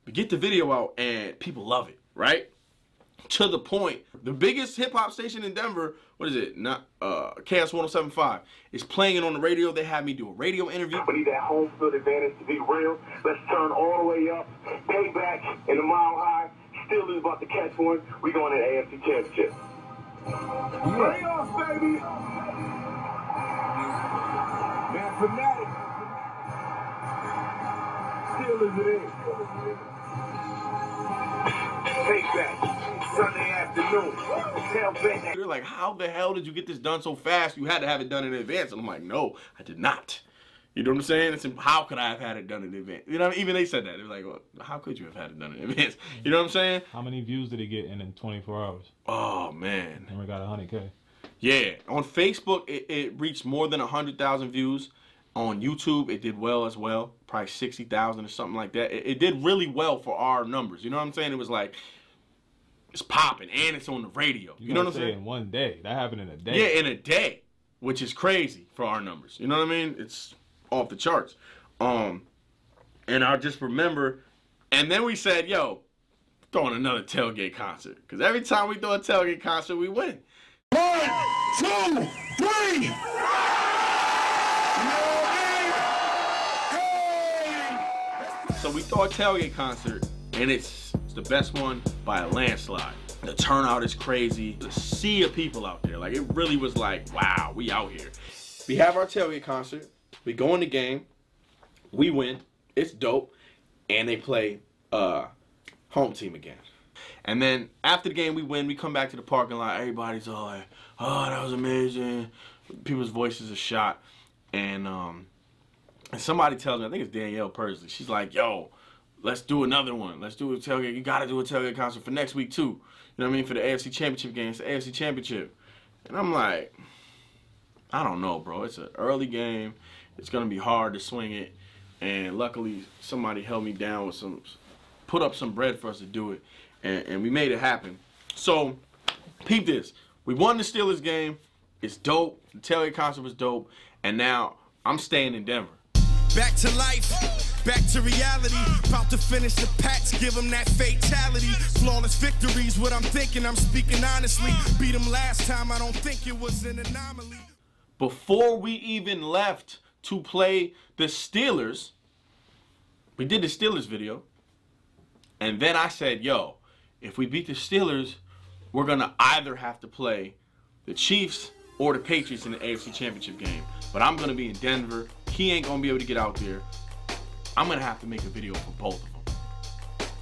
we get the video out and people love it, right? To the point, the biggest hip hop station in Denver, what is it? Not KS 107.5, is playing it on the radio. They had me do a radio interview. We need that home field advantage to be real. Let's turn all the way up. Payback in the Mile High. Steelers about to catch one. We going to the AFC Championship. Playoffs, baby. Man, fanatic. Steelers it is. Payback, Sunday afternoon. Tell Ben. They're like, how the hell did you get this done so fast? You had to have it done in advance. And I'm like, no, I did not. You know what I'm saying? It's, how could I have had it done in advance? You know, even they said that. They're like, well, how could you have had it done in advance? You know what I'm saying? How many views did it get in 24 hours? Oh, man. And we got 100K. Yeah. On Facebook, it reached more than 100,000 views. On YouTube, it did well as well. Probably 60,000 or something like that. It did really well for our numbers. You know what I'm saying? It was like, it's popping and it's on the radio. You know what I'm saying? In one day. That happened in a day. Yeah, in a day, which is crazy for our numbers. You know what I mean? It's off the charts. And I just remember, and then we said, yo, throwing another tailgate concert. Because every time we throw a tailgate concert, we win. 1, 2, 3. So we throw a tailgate concert, and it's the best one by a landslide. The turnout is crazy. The sea of people out there. Like, it really was like, wow, we out here. We have our tailgate concert. We go in the game. We win. It's dope. And they play home team again. And then after the game, we win. We come back to the parking lot. Everybody's all like, oh, that was amazing. People's voices are shot. And somebody tells me, I think it's Danielle Persley. She's like, yo, let's do another one. Let's do a tailgate. You got to do a tailgate concert for next week, too. You know what I mean? For the AFC Championship game. It's the AFC Championship. And I'm like, I don't know, bro. It's an early game. It's going to be hard to swing it. And luckily, somebody held me down with put up some bread for us to do it. And we made it happen. So, peep this. We won the Steelers game. It's dope. The tailgate concert was dope. And now I'm staying in Denver. Back to life, Back to reality, about to finish the patch, give them that fatality. Flawless victories, what I'm thinking, I'm speaking honestly. Beat them last time, I don't think it was an anomaly. Before we even left to play the Steelers, we did the Steelers video. And then I said, yo, if we beat the Steelers, we're going to either have to play the Chiefs or the Patriots in the AFC Championship game. But I'm going to be in Denver. He ain't going to be able to get out there. I'm going to have to make a video for both of them.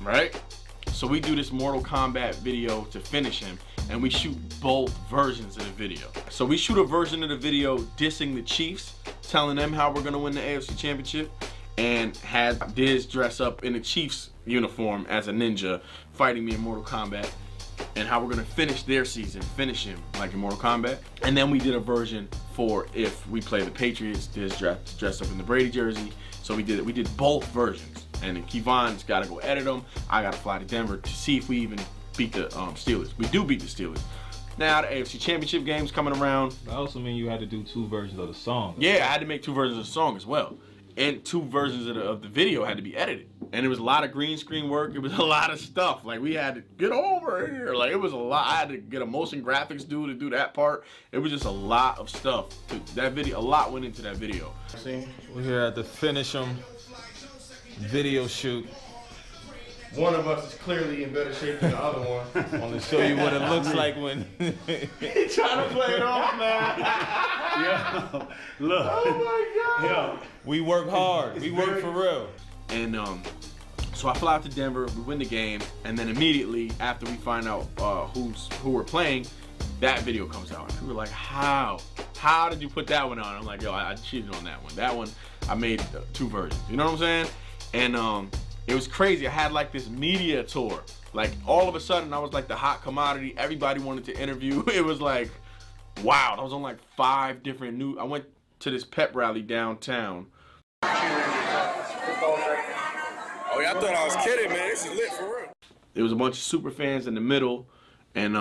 Right? So we do this Mortal Kombat video to finish him. And we shoot both versions of the video. So we shoot a version of the video dissing the Chiefs, telling them how we're going to win the AFC Championship. And had Diz dress up in the Chiefs uniform as a ninja fighting me in Mortal Kombat. And how we're gonna finish their season, finish him like in Mortal Kombat. And then we did a version for if we play the Patriots, Diz dressed up in the Brady jersey. So we did both versions. And then Kevon's gotta go edit them. I gotta fly to Denver to see if we even beat the Steelers. We do beat the Steelers. Now the AFC Championship game's coming around. That also mean you had to do 2 versions of the song. Yeah, I had to make 2 versions of the song as well. And 2 versions of the video had to be edited. And it was a lot of green screen work. It was a lot of stuff. Like, we had to get over here. Like, it was a lot. I had to get a motion graphics dude to do that part. It was just a lot of stuff. That video, a lot went into that video. See, we're here at the Finish 'em video shoot. One of us is clearly in better shape than the other one. I want to show you what it looks like when he trying to play it off, man. Yo, look. Oh my God. Yo, we work hard. We work for real. And so I fly out to Denver. We win the game, and then immediately after we find out who we're playing, that video comes out. And people were like, "How did you put that one on?" I'm like, "Yo, I cheated on that one. That one I made 2 versions." You know what I'm saying? And it was crazy. I had like this media tour. Like all of a sudden I was like the hot commodity. Everybody wanted to interview. It was like, wow. I was on like 5 different news. I went to this pep rally downtown. Oh yeah, I thought I was kidding, man. This is lit for real. There was a bunch of super fans in the middle, and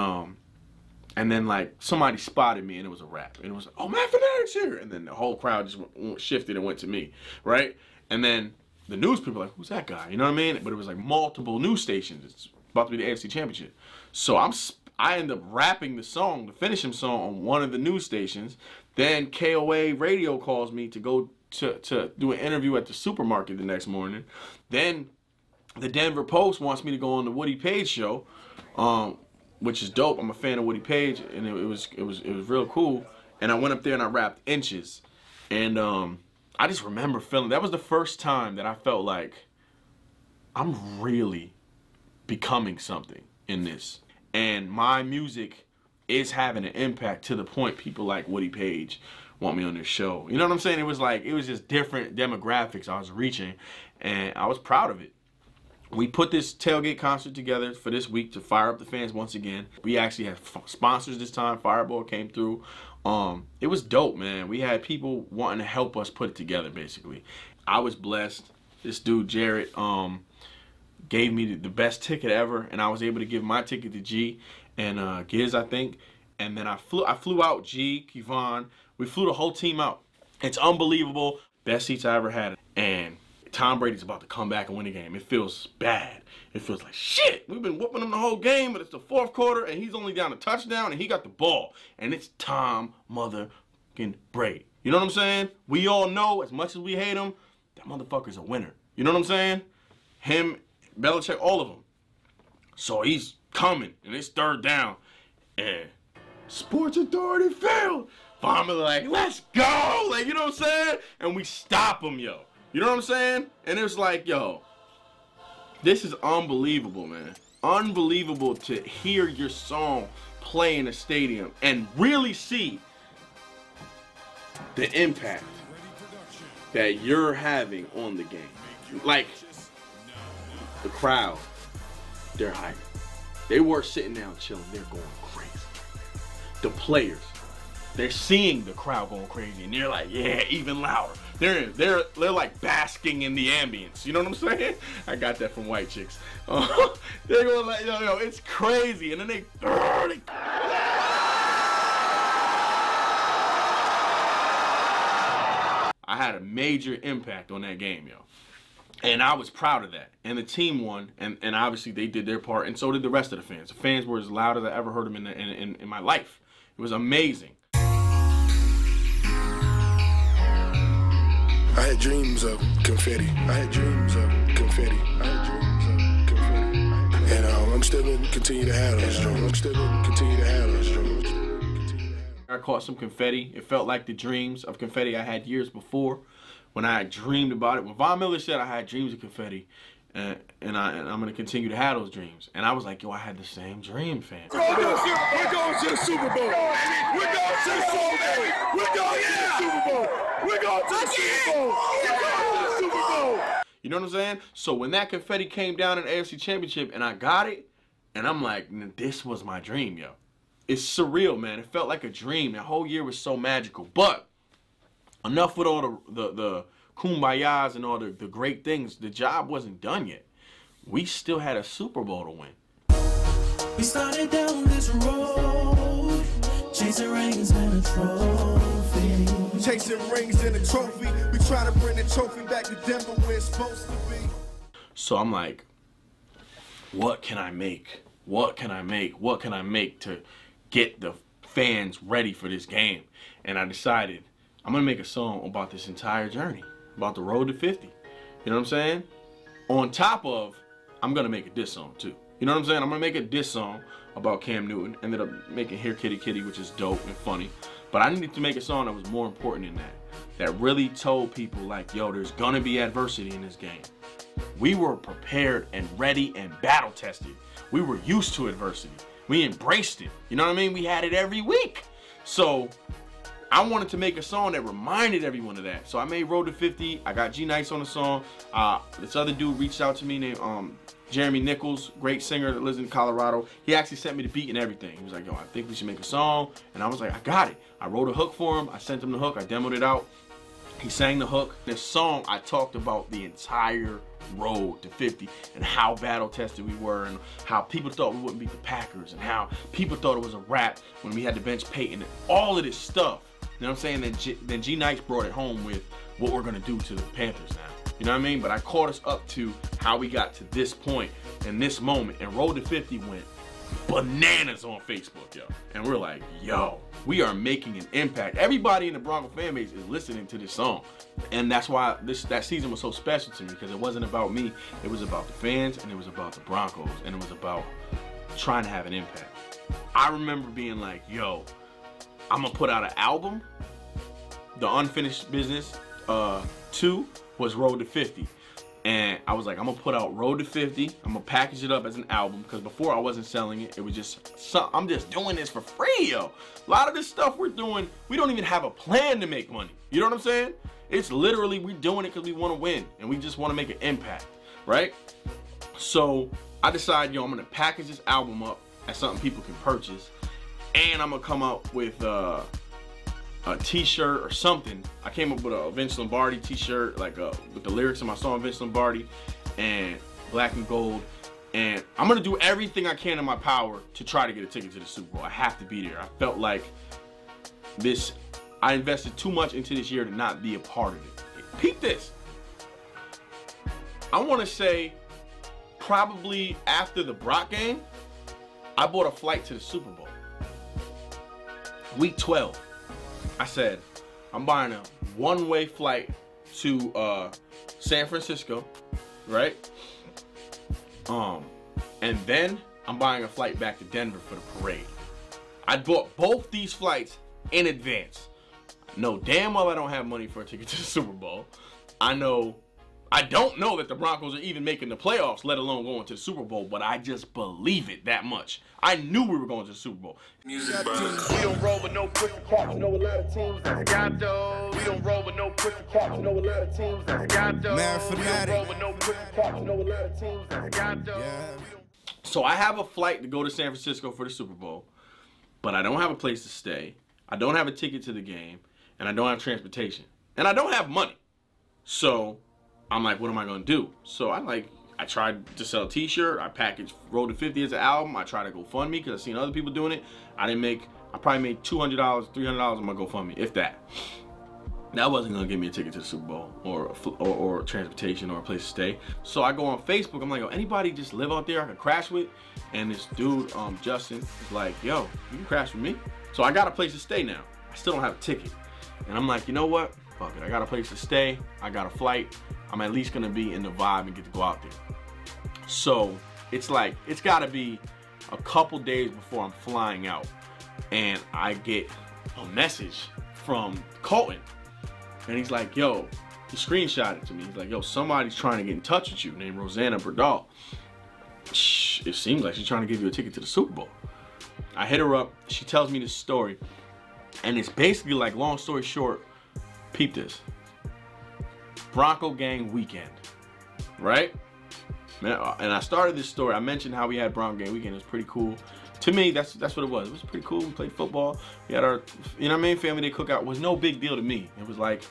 then like somebody spotted me and it was a rap. And it was like, "Oh, Mad Fanatic's here." And then the whole crowd just shifted and went to me, right? And then the news people were like, "Who's that guy?" You know what I mean? But it was like multiple news stations. It's about to be the AFC Championship. So I end up rapping the song, the Finish Him song, on one of the news stations. Then KOA radio calls me to go to do an interview at the supermarket the next morning. Then the Denver Post wants me to go on the Woody Page show, which is dope. I'm a fan of Woody Page, and it was real cool. And I went up there and I rapped Inches, and I just remember feeling, that was the first time that I felt like I'm really becoming something in this. And my music is having an impact to the point people like Woody Page want me on their show. You know what I'm saying? It was just different demographics I was reaching, and I was proud of it. We put this tailgate concert together for this week to fire up the fans once again. We actually had sponsors this time. Fireball came through. It was dope, man. We had people wanting to help us put it together, basically. I was blessed. This dude, Jarrett, gave me the best ticket ever, and I was able to give my ticket to G and Giz, I think. And then I flew out G, Kevon. We flew the whole team out. It's unbelievable. Best seats I ever had. And Tom Brady's about to come back and win the game. It feels bad. It feels like shit. We've been whooping him the whole game, but it's the 4th quarter, and he's only down a touchdown, and he got the ball. And it's Tom motherfucking Brady. You know what I'm saying? We all know, as much as we hate him, that motherfucker's a winner. You know what I'm saying? Him, Belichick, all of them. So he's coming, and it's 3rd down, and Sports Authority failed. Farmer like, let's go. Like, you know what I'm saying? And we stop him, yo. You know what I'm saying? And it was like, yo, this is unbelievable, man. Unbelievable to hear your song play in a stadium and really see the impact that you're having on the game. Like, the crowd, they're hyped. They were sitting down chilling. They're going crazy. The players, they're seeing the crowd going crazy, and they're like, yeah, even louder. They're like basking in the ambience. You know what I'm saying? I got that from white chicks. They're going like, yo, it's crazy. And then they I had a major impact on that game, yo. And I was proud of that. And the team won, and obviously they did their part, and so did the rest of the fans. The fans were as loud as I ever heard them in my life. It was amazing. I had dreams of confetti. I had dreams of confetti. I had dreams of confetti. And I'm still going to continue to have those dreams. I'm still going to continue to have those dreams. I caught some confetti. It felt like the dreams of confetti I had years before when I had dreamed about it. When Von Miller said I had dreams of confetti, and I'm going to continue to have those dreams. And I was like, yo, I had the same dream, fam. We're going to the Super Bowl. We're going to the Super Bowl. We're going to the Super Bowl. We're going to the Super Bowl. We're going to the Super Bowl. You know what I'm saying? So when that confetti came down in the AFC Championship and I got it, and I'm like, this was my dream, yo. It's surreal, man. It felt like a dream. The whole year was so magical. But enough with all the kumbayas and all the great things. The job wasn't done yet. We still had a Super Bowl to win. We started down this road, chasing rings and a trophy. Chasing rings and a trophy. We try to bring the trophy back to Denver where it's supposed to be. So I'm like, what can I make? What can I make? What can I make to get the fans ready for this game? And I decided I'm going to make a song about this entire journey, about the road to 50. You know what I'm saying? On top of, I'm going to make a diss song too. You know what I'm saying? I'm going to make a diss song about Cam Newton. Ended up making Here Kitty Kitty, which is dope and funny. But I needed to make a song that was more important than that. That really told people like, yo, there's going to be adversity in this game. We were prepared and ready and battle tested. We were used to adversity. We embraced it. You know what I mean? We had it every week. So I wanted to make a song that reminded everyone of that. So I made Road to 50. I got G Nice on the song. This other dude reached out to me named Jeremy Nichols, great singer that lives in Colorado. He actually sent me the beat and everything. He was like, yo, I think we should make a song. And I was like, I got it. I wrote a hook for him. I sent him the hook. I demoed it out. He sang the hook. This song, I talked about the entire road to 50 and how battle tested we were and how people thought we wouldn't beat the Packers and how people thought it was a wrap when we had to bench Peyton and all of this stuff. You know what I'm saying? Then G Nice brought it home with what we're gonna do to the Panthers now. You know what I mean? But I caught us up to how we got to this point and this moment, and Road to 50 went bananas on Facebook, yo. And we're like, yo, we are making an impact. Everybody in the Bronco fan base is listening to this song. And that's why that season was so special to me, because it wasn't about me. It was about the fans, and it was about the Broncos, and it was about trying to have an impact. I remember being like, yo, I'm gonna put out an album. The Unfinished Business 2 was Road to 50. And I was like, I'm gonna put out Road to 50. I'm gonna package it up as an album, because before I wasn't selling it. It was just, I'm just doing this for free, yo. A lot of this stuff we're doing, we don't even have a plan to make money. You know what I'm saying? It's literally, we're doing it because we want to win and we just want to make an impact, right? So I decided, yo, I'm gonna package this album up as something people can purchase, and I'm gonna come out with a t-shirt or something. I came up with a Vince Lombardi t-shirt, like with the lyrics of my song Vince Lombardi and black and gold. And I'm gonna do everything I can in my power to try to get a ticket to the Super Bowl. I have to be there. I felt like I invested too much into this year to not be a part of it. Peep this. I wanna say probably after the Brock game, I bought a flight to the Super Bowl. Week 12. I said, I'm buying a one-way flight to San Francisco, right? And then I'm buying a flight back to Denver for the parade. I bought both these flights in advance. I know damn well I don't have money for a ticket to the Super Bowl. I don't know that the Broncos are even making the playoffs, let alone going to the Super Bowl, but I just believe it that much. I knew we were going to the Super Bowl. Music we don't roll with no pussy cats, know a lot of teams that's got those. We don't roll with no pussy cats, know a lot of teams that's got those. We don't roll with no pussy cats, know a lot of teams that's got those. So I have a flight to go to San Francisco for the Super Bowl, but I don't have a place to stay. I don't have a ticket to the game, and I don't have transportation, and I don't have money. So I'm like, what am I gonna do? So I tried to sell a t-shirt. I packaged Road to 50 as an album. I tried to GoFundMe because I've seen other people doing it. I probably made $200, $300 on my GoFundMe, if that. That wasn't gonna give me a ticket to the Super Bowl or transportation or a place to stay. So I go on Facebook. I'm like, yo, anybody just live out there I could crash with? And this dude, Justin, is like, yo, you can crash with me. So I got a place to stay now. I still don't have a ticket. And I'm like, you know what? Fuck it. I got a place to stay. I got a flight. I'm at least gonna be in the vibe and get to go out there. So it's like, it's gotta be a couple days before I'm flying out. And I get a message from Colton. And he's like, yo, he screenshot it to me. He's like, yo, somebody's trying to get in touch with you named Rosanna Berdal. It seems like she's trying to give you a ticket to the Super Bowl. I hit her up. She tells me this story. And it's basically like, long story short, peep this. Bronco Gang weekend, right? And I started this story. I mentioned how we had Bronco Gang weekend. It was pretty cool. To me, that's what it was. It was pretty cool. We played football. We had our, you know what I mean, family day cookout. It was no big deal to me. It was like,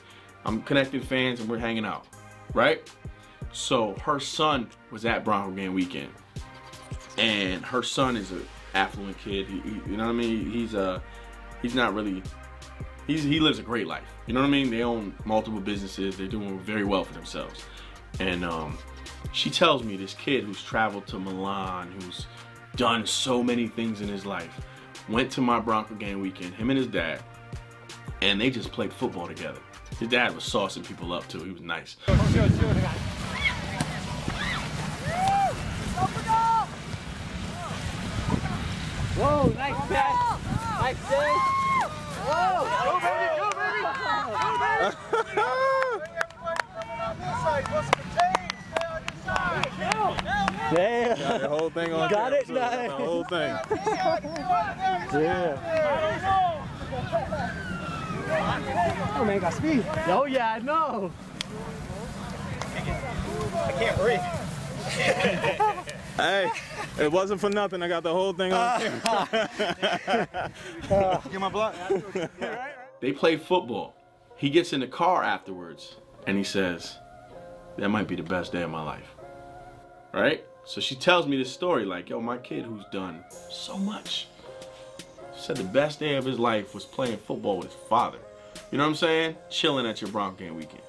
I'm connecting fans and we're hanging out, right? So her son was at Bronco Gang weekend. And her son is an affluent kid. He you know what I mean? He's not really, he lives a great life. You know what I mean? They own multiple businesses. They're doing very well for themselves. And she tells me this kid who's traveled to Milan, who's done so many things in his life, went to my Bronco Gang weekend, him and his dad, and they just played football together. His dad was saucing people up too. He was nice. Whoa, nice pass. Nice save. Whoa, go baby, go baby. Go baby. Damn. Got the whole thing on. Got it, nice. The whole thing. Yeah. Oh man, got speed. Oh yeah, I know. I can't breathe. Hey, it wasn't for nothing. I got the whole thing on camera. Get my block. They played football. He gets in the car afterwards and he says, that might be the best day of my life. Right? So she tells me this story like, yo, my kid who's done so much said the best day of his life was playing football with his father. You know what I'm saying? Chilling at your Bronco Gang weekend.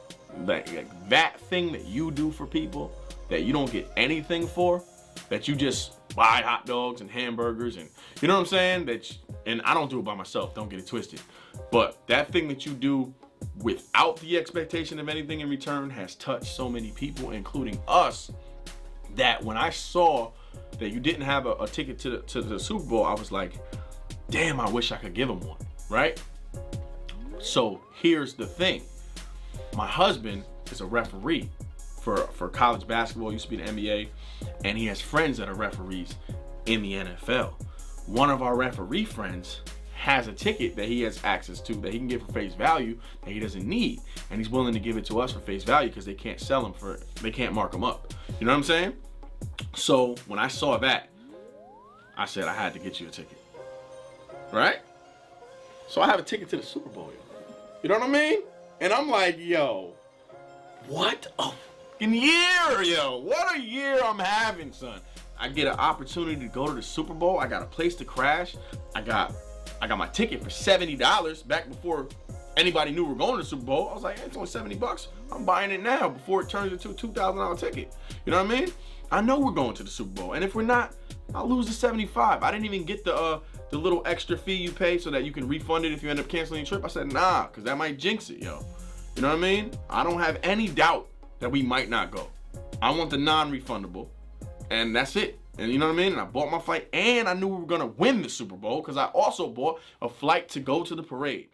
Like that thing that you do for people that you don't get anything for, that you just buy hot dogs and hamburgers and, you know what I'm saying? And I don't do it by myself, don't get it twisted. But that thing that you do without the expectation of anything in return has touched so many people, including us, that when I saw that you didn't have a ticket to the Super Bowl, I was like, damn, I wish I could give him one, right? So here's the thing. My husband is a referee for college basketball, used to be the NBA, and he has friends that are referees in the NFL. One of our referee friends has a ticket that he has access to that he can get for face value that he doesn't need, and he's willing to give it to us for face value because they can't sell them for, they can't mark them up. You know what I'm saying? So when I saw that, I said I had to get you a ticket, right? So I have a ticket to the Super Bowl. You know what I mean? And I'm like, yo, what a fucking year, yo. What a year I'm having, son. I get an opportunity to go to the Super Bowl. I got a place to crash. I got my ticket for $70 back before anybody knew we were going to the Super Bowl. I was like, hey, it's only 70 bucks. I'm buying it now before it turns into a $2,000 ticket. You know what I mean? I know we're going to the Super Bowl. And if we're not, I'll lose the 75. I didn't even get the little extra fee you pay so that you can refund it if you end up canceling your trip. I said, nah, because that might jinx it, yo. You know what I mean? I don't have any doubt that we might not go. I want the non-refundable, and that's it. And you know what I mean? And I bought my flight, and I knew we were gonna win the Super Bowl because I also bought a flight to go to the parade.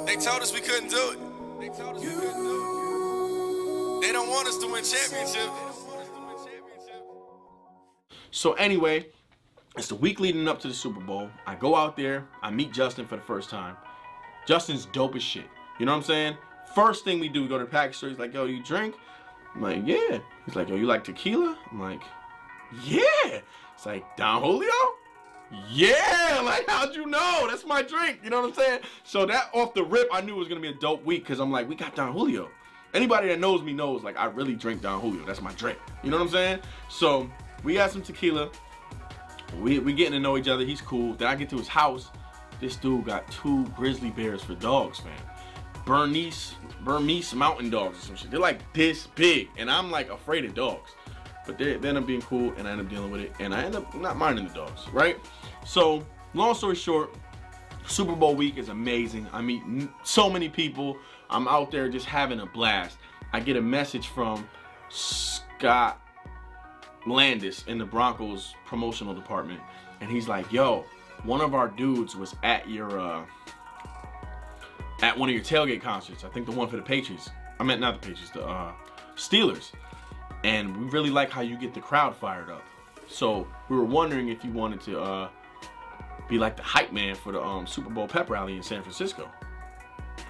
They told us we couldn't do it. They told us we couldn't do it. They don't want us to win championships. So anyway, it's the week leading up to the Super Bowl. I go out there, I meet Justin for the first time. Justin's dope as shit. You know what I'm saying? First thing we do, we go to the package store. He's like, yo, you drink? I'm like, yeah. He's like, yo, you like tequila? I'm like, yeah. It's like, Don Julio? Yeah, like, how'd you know? That's my drink, you know what I'm saying? So that off the rip, I knew it was gonna be a dope week because I'm like, we got Don Julio. Anybody that knows me knows, like, I really drink Don Julio. That's my drink. You know what I'm saying? So we got some tequila. We getting to know each other. He's cool. Then I get to his house. this dude got 2 grizzly bears for dogs, fam. Burmese mountain dogs or some shit. They're like this big, and I'm like afraid of dogs. But they end up being cool, and I end up dealing with it, and I end up not minding the dogs, right? So, long story short, Super Bowl week is amazing. I meet so many people. I'm out there just having a blast. I get a message from Scott Landis in the Broncos promotional department, and he's like, yo, one of our dudes was at your at one of your tailgate concerts. I think the one for the Patriots. I meant not the Patriots, the Steelers. And we really like how you get the crowd fired up. So we were wondering if you wanted to be like the hype man for the Super Bowl pep rally in San Francisco.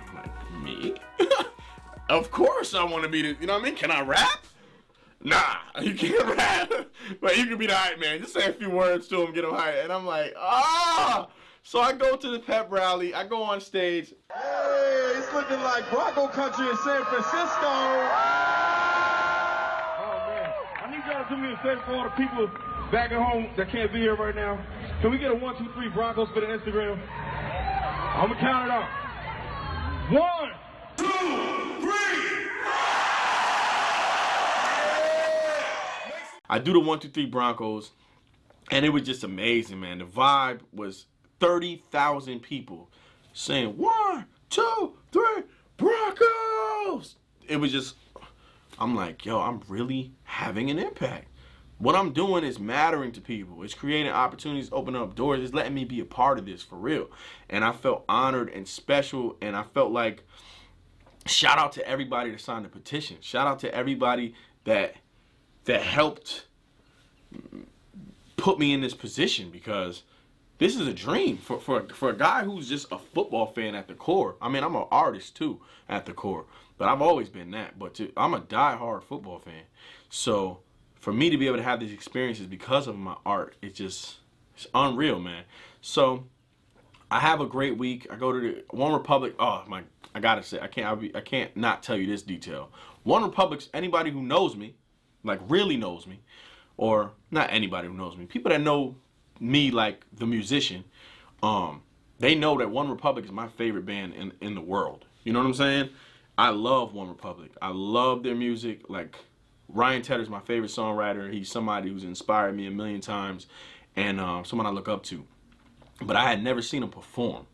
I'm like, me? Of course I want to be the, you know what I mean? Can I rap? Nah, you can't rap. But you can be the hype man. Just say a few words to him, get him hype. And I'm like, ah! So I go to the pep rally. I go on stage. Hey, it's looking like Bronco country in San Francisco. Oh, man. I need y'all to do me a favor for all the people back at home that can't be here right now. Can we get a 1, 2, 3 Broncos for the Instagram? I'm going to count it out. 1, 2, 3. I do the 1, 2, 3 Broncos, and it was just amazing, man. The vibe was 30,000 people saying 1, 2, 3 Broncos. It was just, I'm like, yo, I'm really having an impact. What I'm doing is mattering to people. It's creating opportunities, opening up doors. It's letting me be a part of this for real. And I felt honored and special, and I felt like, shout out to everybody that signed the petition. Shout out to everybody that helped put me in this position, because this is a dream for a guy who's just a football fan at the core. I mean, I'm an artist too at the core, but I've always been that. But I'm a diehard football fan. So for me to be able to have these experiences because of my art, it's unreal, man. So I have a great week. I go to the One Republic. Oh my, I gotta say, I can't not tell you this detail. One Republic's, anybody who knows me, like really knows me, or not anybody who knows me, people that know me like the musician, they know that One Republic is my favorite band in the world. You know what I'm saying? I love One Republic. I love their music. Like, Ryan Tedder's my favorite songwriter. He's somebody who's inspired me a million times, and someone I look up to. But I had never seen him perform,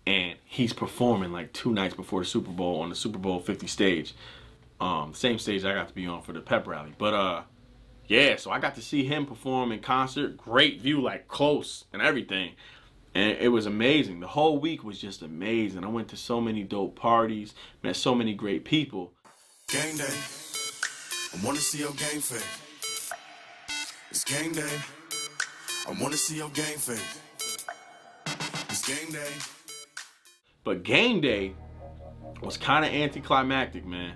and he's performing like 2 nights before the Super Bowl on the Super Bowl 50 stage. Same stage I got to be on for the pep rally. But yeah, so I got to see him perform in concert. Great view, like close and everything. And it was amazing. The whole week was just amazing. I went to so many dope parties, met so many great people. Game day. I want to see your game face. It's game day. I want to see your game face. It's game day. But game day was kind of anticlimactic, man.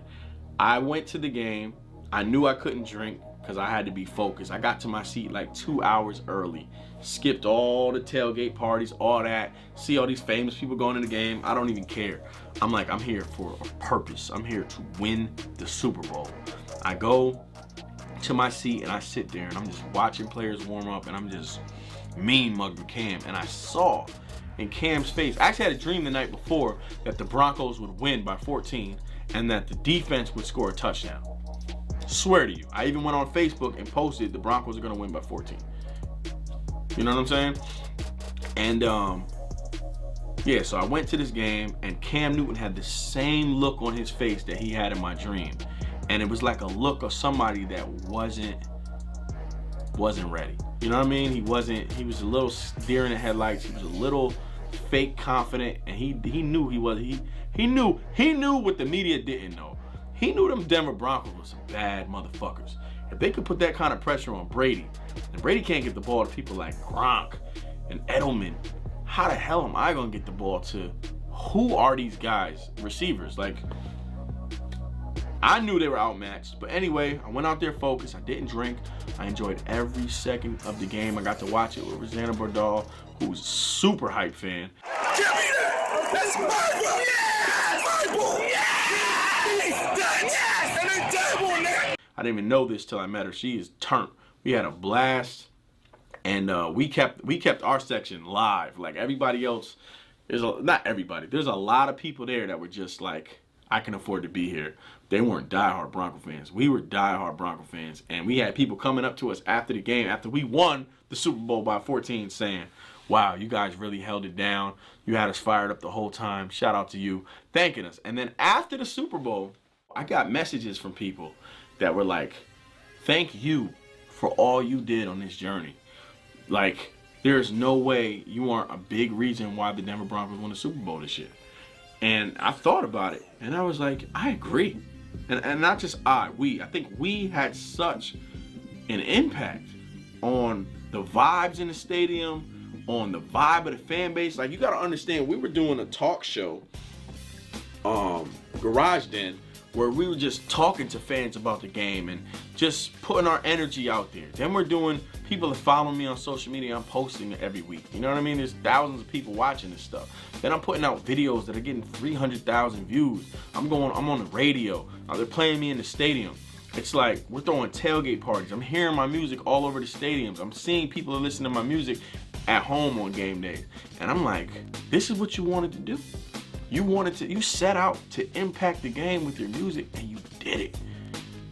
I went to the game. I knew I couldn't drink because I had to be focused. I got to my seat like 2 hours early. Skipped all the tailgate parties, all that. See all these famous people going to the game. I don't even care. I'm like, I'm here for a purpose. I'm here to win the Super Bowl. I go to my seat and I sit there and I'm just watching players warm up, and I'm just mean mugging Cam. And I saw in Cam's face, I actually had a dream the night before that the Broncos would win by 14 and that the defense would score a touchdown. Swear to you. I even went on Facebook and posted the Broncos are going to win by 14. You know what I'm saying? And yeah, so I went to this game and Cam Newton had the same look on his face that he had in my dream. And it was like a look of somebody that wasn't ready. You know what I mean? He was a little deer in the headlights. He was a little fake confident, and he knew he knew what the media didn't know. He knew them Denver Broncos were some bad motherfuckers. If they could put that kind of pressure on Brady, and Brady can't get the ball to people like Gronk and Edelman, how the hell am I gonna get the ball to, who are these guys, receivers? Like, I knew they were outmatched. But anyway, I went out there focused. I didn't drink. I enjoyed every second of the game. I got to watch it with Rosanna Bardal, who's a super hype fan. Give me that! That's my ball! Yes! My ball! Yes! And then double now! I didn't even know this till I met her. She is turned. We had a blast, and we kept our section live. Like, everybody else not everybody. There's a lot of people there that were just like, I can afford to be here. They weren't diehard Bronco fans. We were diehard Bronco fans, and we had people coming up to us after the game, after we won the Super Bowl by 14, saying, wow, you guys really held it down. You had us fired up the whole time. Shout out to you, thanking us. And then after the Super Bowl, I got messages from people that were like, thank you for all you did on this journey. Like, there's no way you aren't a big reason why the Denver Broncos won the Super Bowl this year. And I thought about it, and I was like, I agree. And not just we. I think we had such an impact on the vibes in the stadium, on the vibe of the fan base. Like, you got to understand, we were doing a talk show, Garage Den, where we were just talking to fans about the game and just putting our energy out there. Then we're doing, people are following me on social media, I'm posting it every week. You know what I mean? There's thousands of people watching this stuff. Then I'm putting out videos that are getting 300,000 views. I'm on the radio. They're playing me in the stadium. It's like, we're throwing tailgate parties. I'm hearing my music all over the stadiums. I'm seeing people listen to my music at home on game days. And I'm like, this is what you wanted to do? You set out to impact the game with your music, and you did it.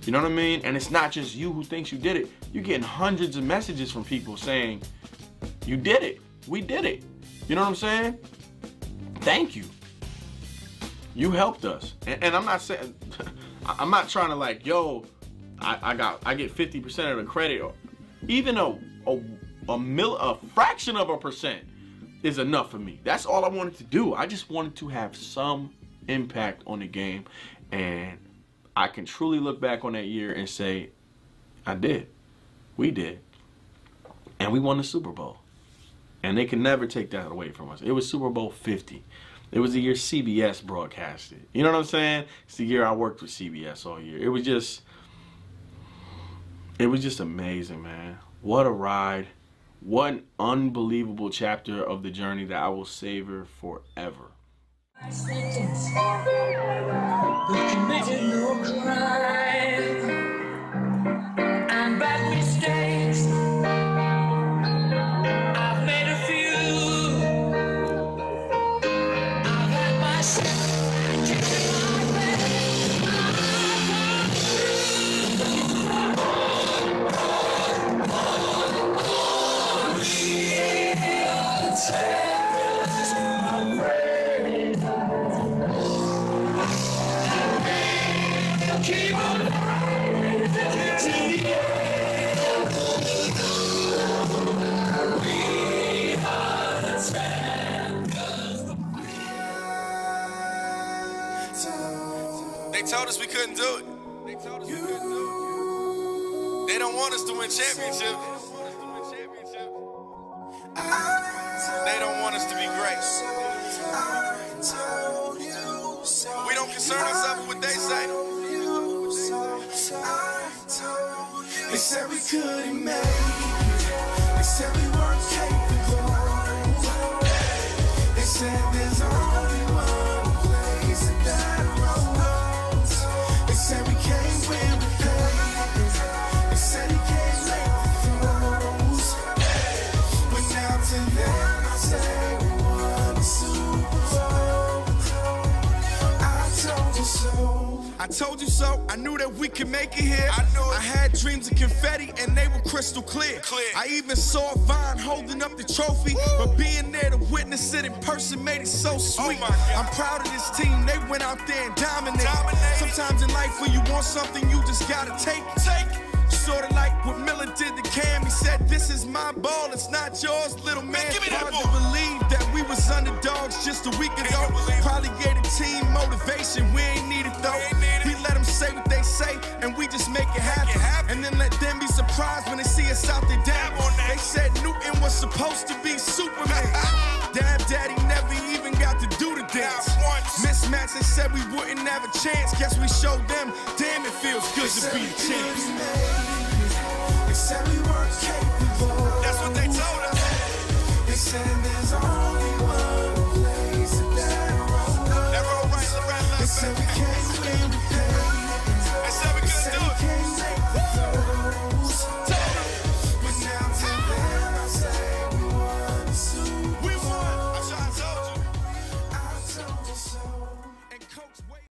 You know what I mean? And it's not just you who thinks you did it. You're getting hundreds of messages from people saying, you did it. We did it. You know what I'm saying? Thank you. You helped us. And I'm not saying, I'm not trying to like, yo, I get 50% of the credit. Or even a fraction of a percent is enough for me. That's all I wanted to do. I just wanted to have some impact on the game, and I can truly look back on that year and say, I did. We did. And we won the Super Bowl. And they can never take that away from us. It was Super Bowl 50. It was the year CBS broadcasted. You know what I'm saying? It's the year I worked with CBS all year. It was just amazing, man. What a ride. What an unbelievable chapter of the journey that I will savor forever. And bad mistakes, I've made a few. I've had my share, kicking my keep on running to the end. We are the champions. They told us we couldn't do it. They don't want us to win championship. They don't want us to be great. We don't concern ourselves with what they say. They said we couldn't make it. They said we weren't capable. They said there's only one place that rolls. They said we can't win with pain. They said he can't make the throws. But now to them I say we won the Super Bowl. I told you so. I told you so, I knew that we could make it here. I knew it. I had dreams of confetti and they were crystal clear. I even saw Vaughn holding up the trophy. But being there to witness it in person made it so sweet. I'm proud of this team, they went out there and dominated. Sometimes in life when you want something, you just gotta take it. Sorta like what Miller did to Cam. He said, this is my ball, it's not yours, little man. Hard to believe that we was underdogs just a week ago. Probably gave the team motivation, we ain't need it though. We let them say what they say, and we just make it happen. And then let them be surprised when they see us out there down. They said Newton was supposed to be Superman. Dab Daddy never even got to do the dance. Mismatch, they said we wouldn't have a chance. Guess we showed them, damn, it feels good to be the champs. They said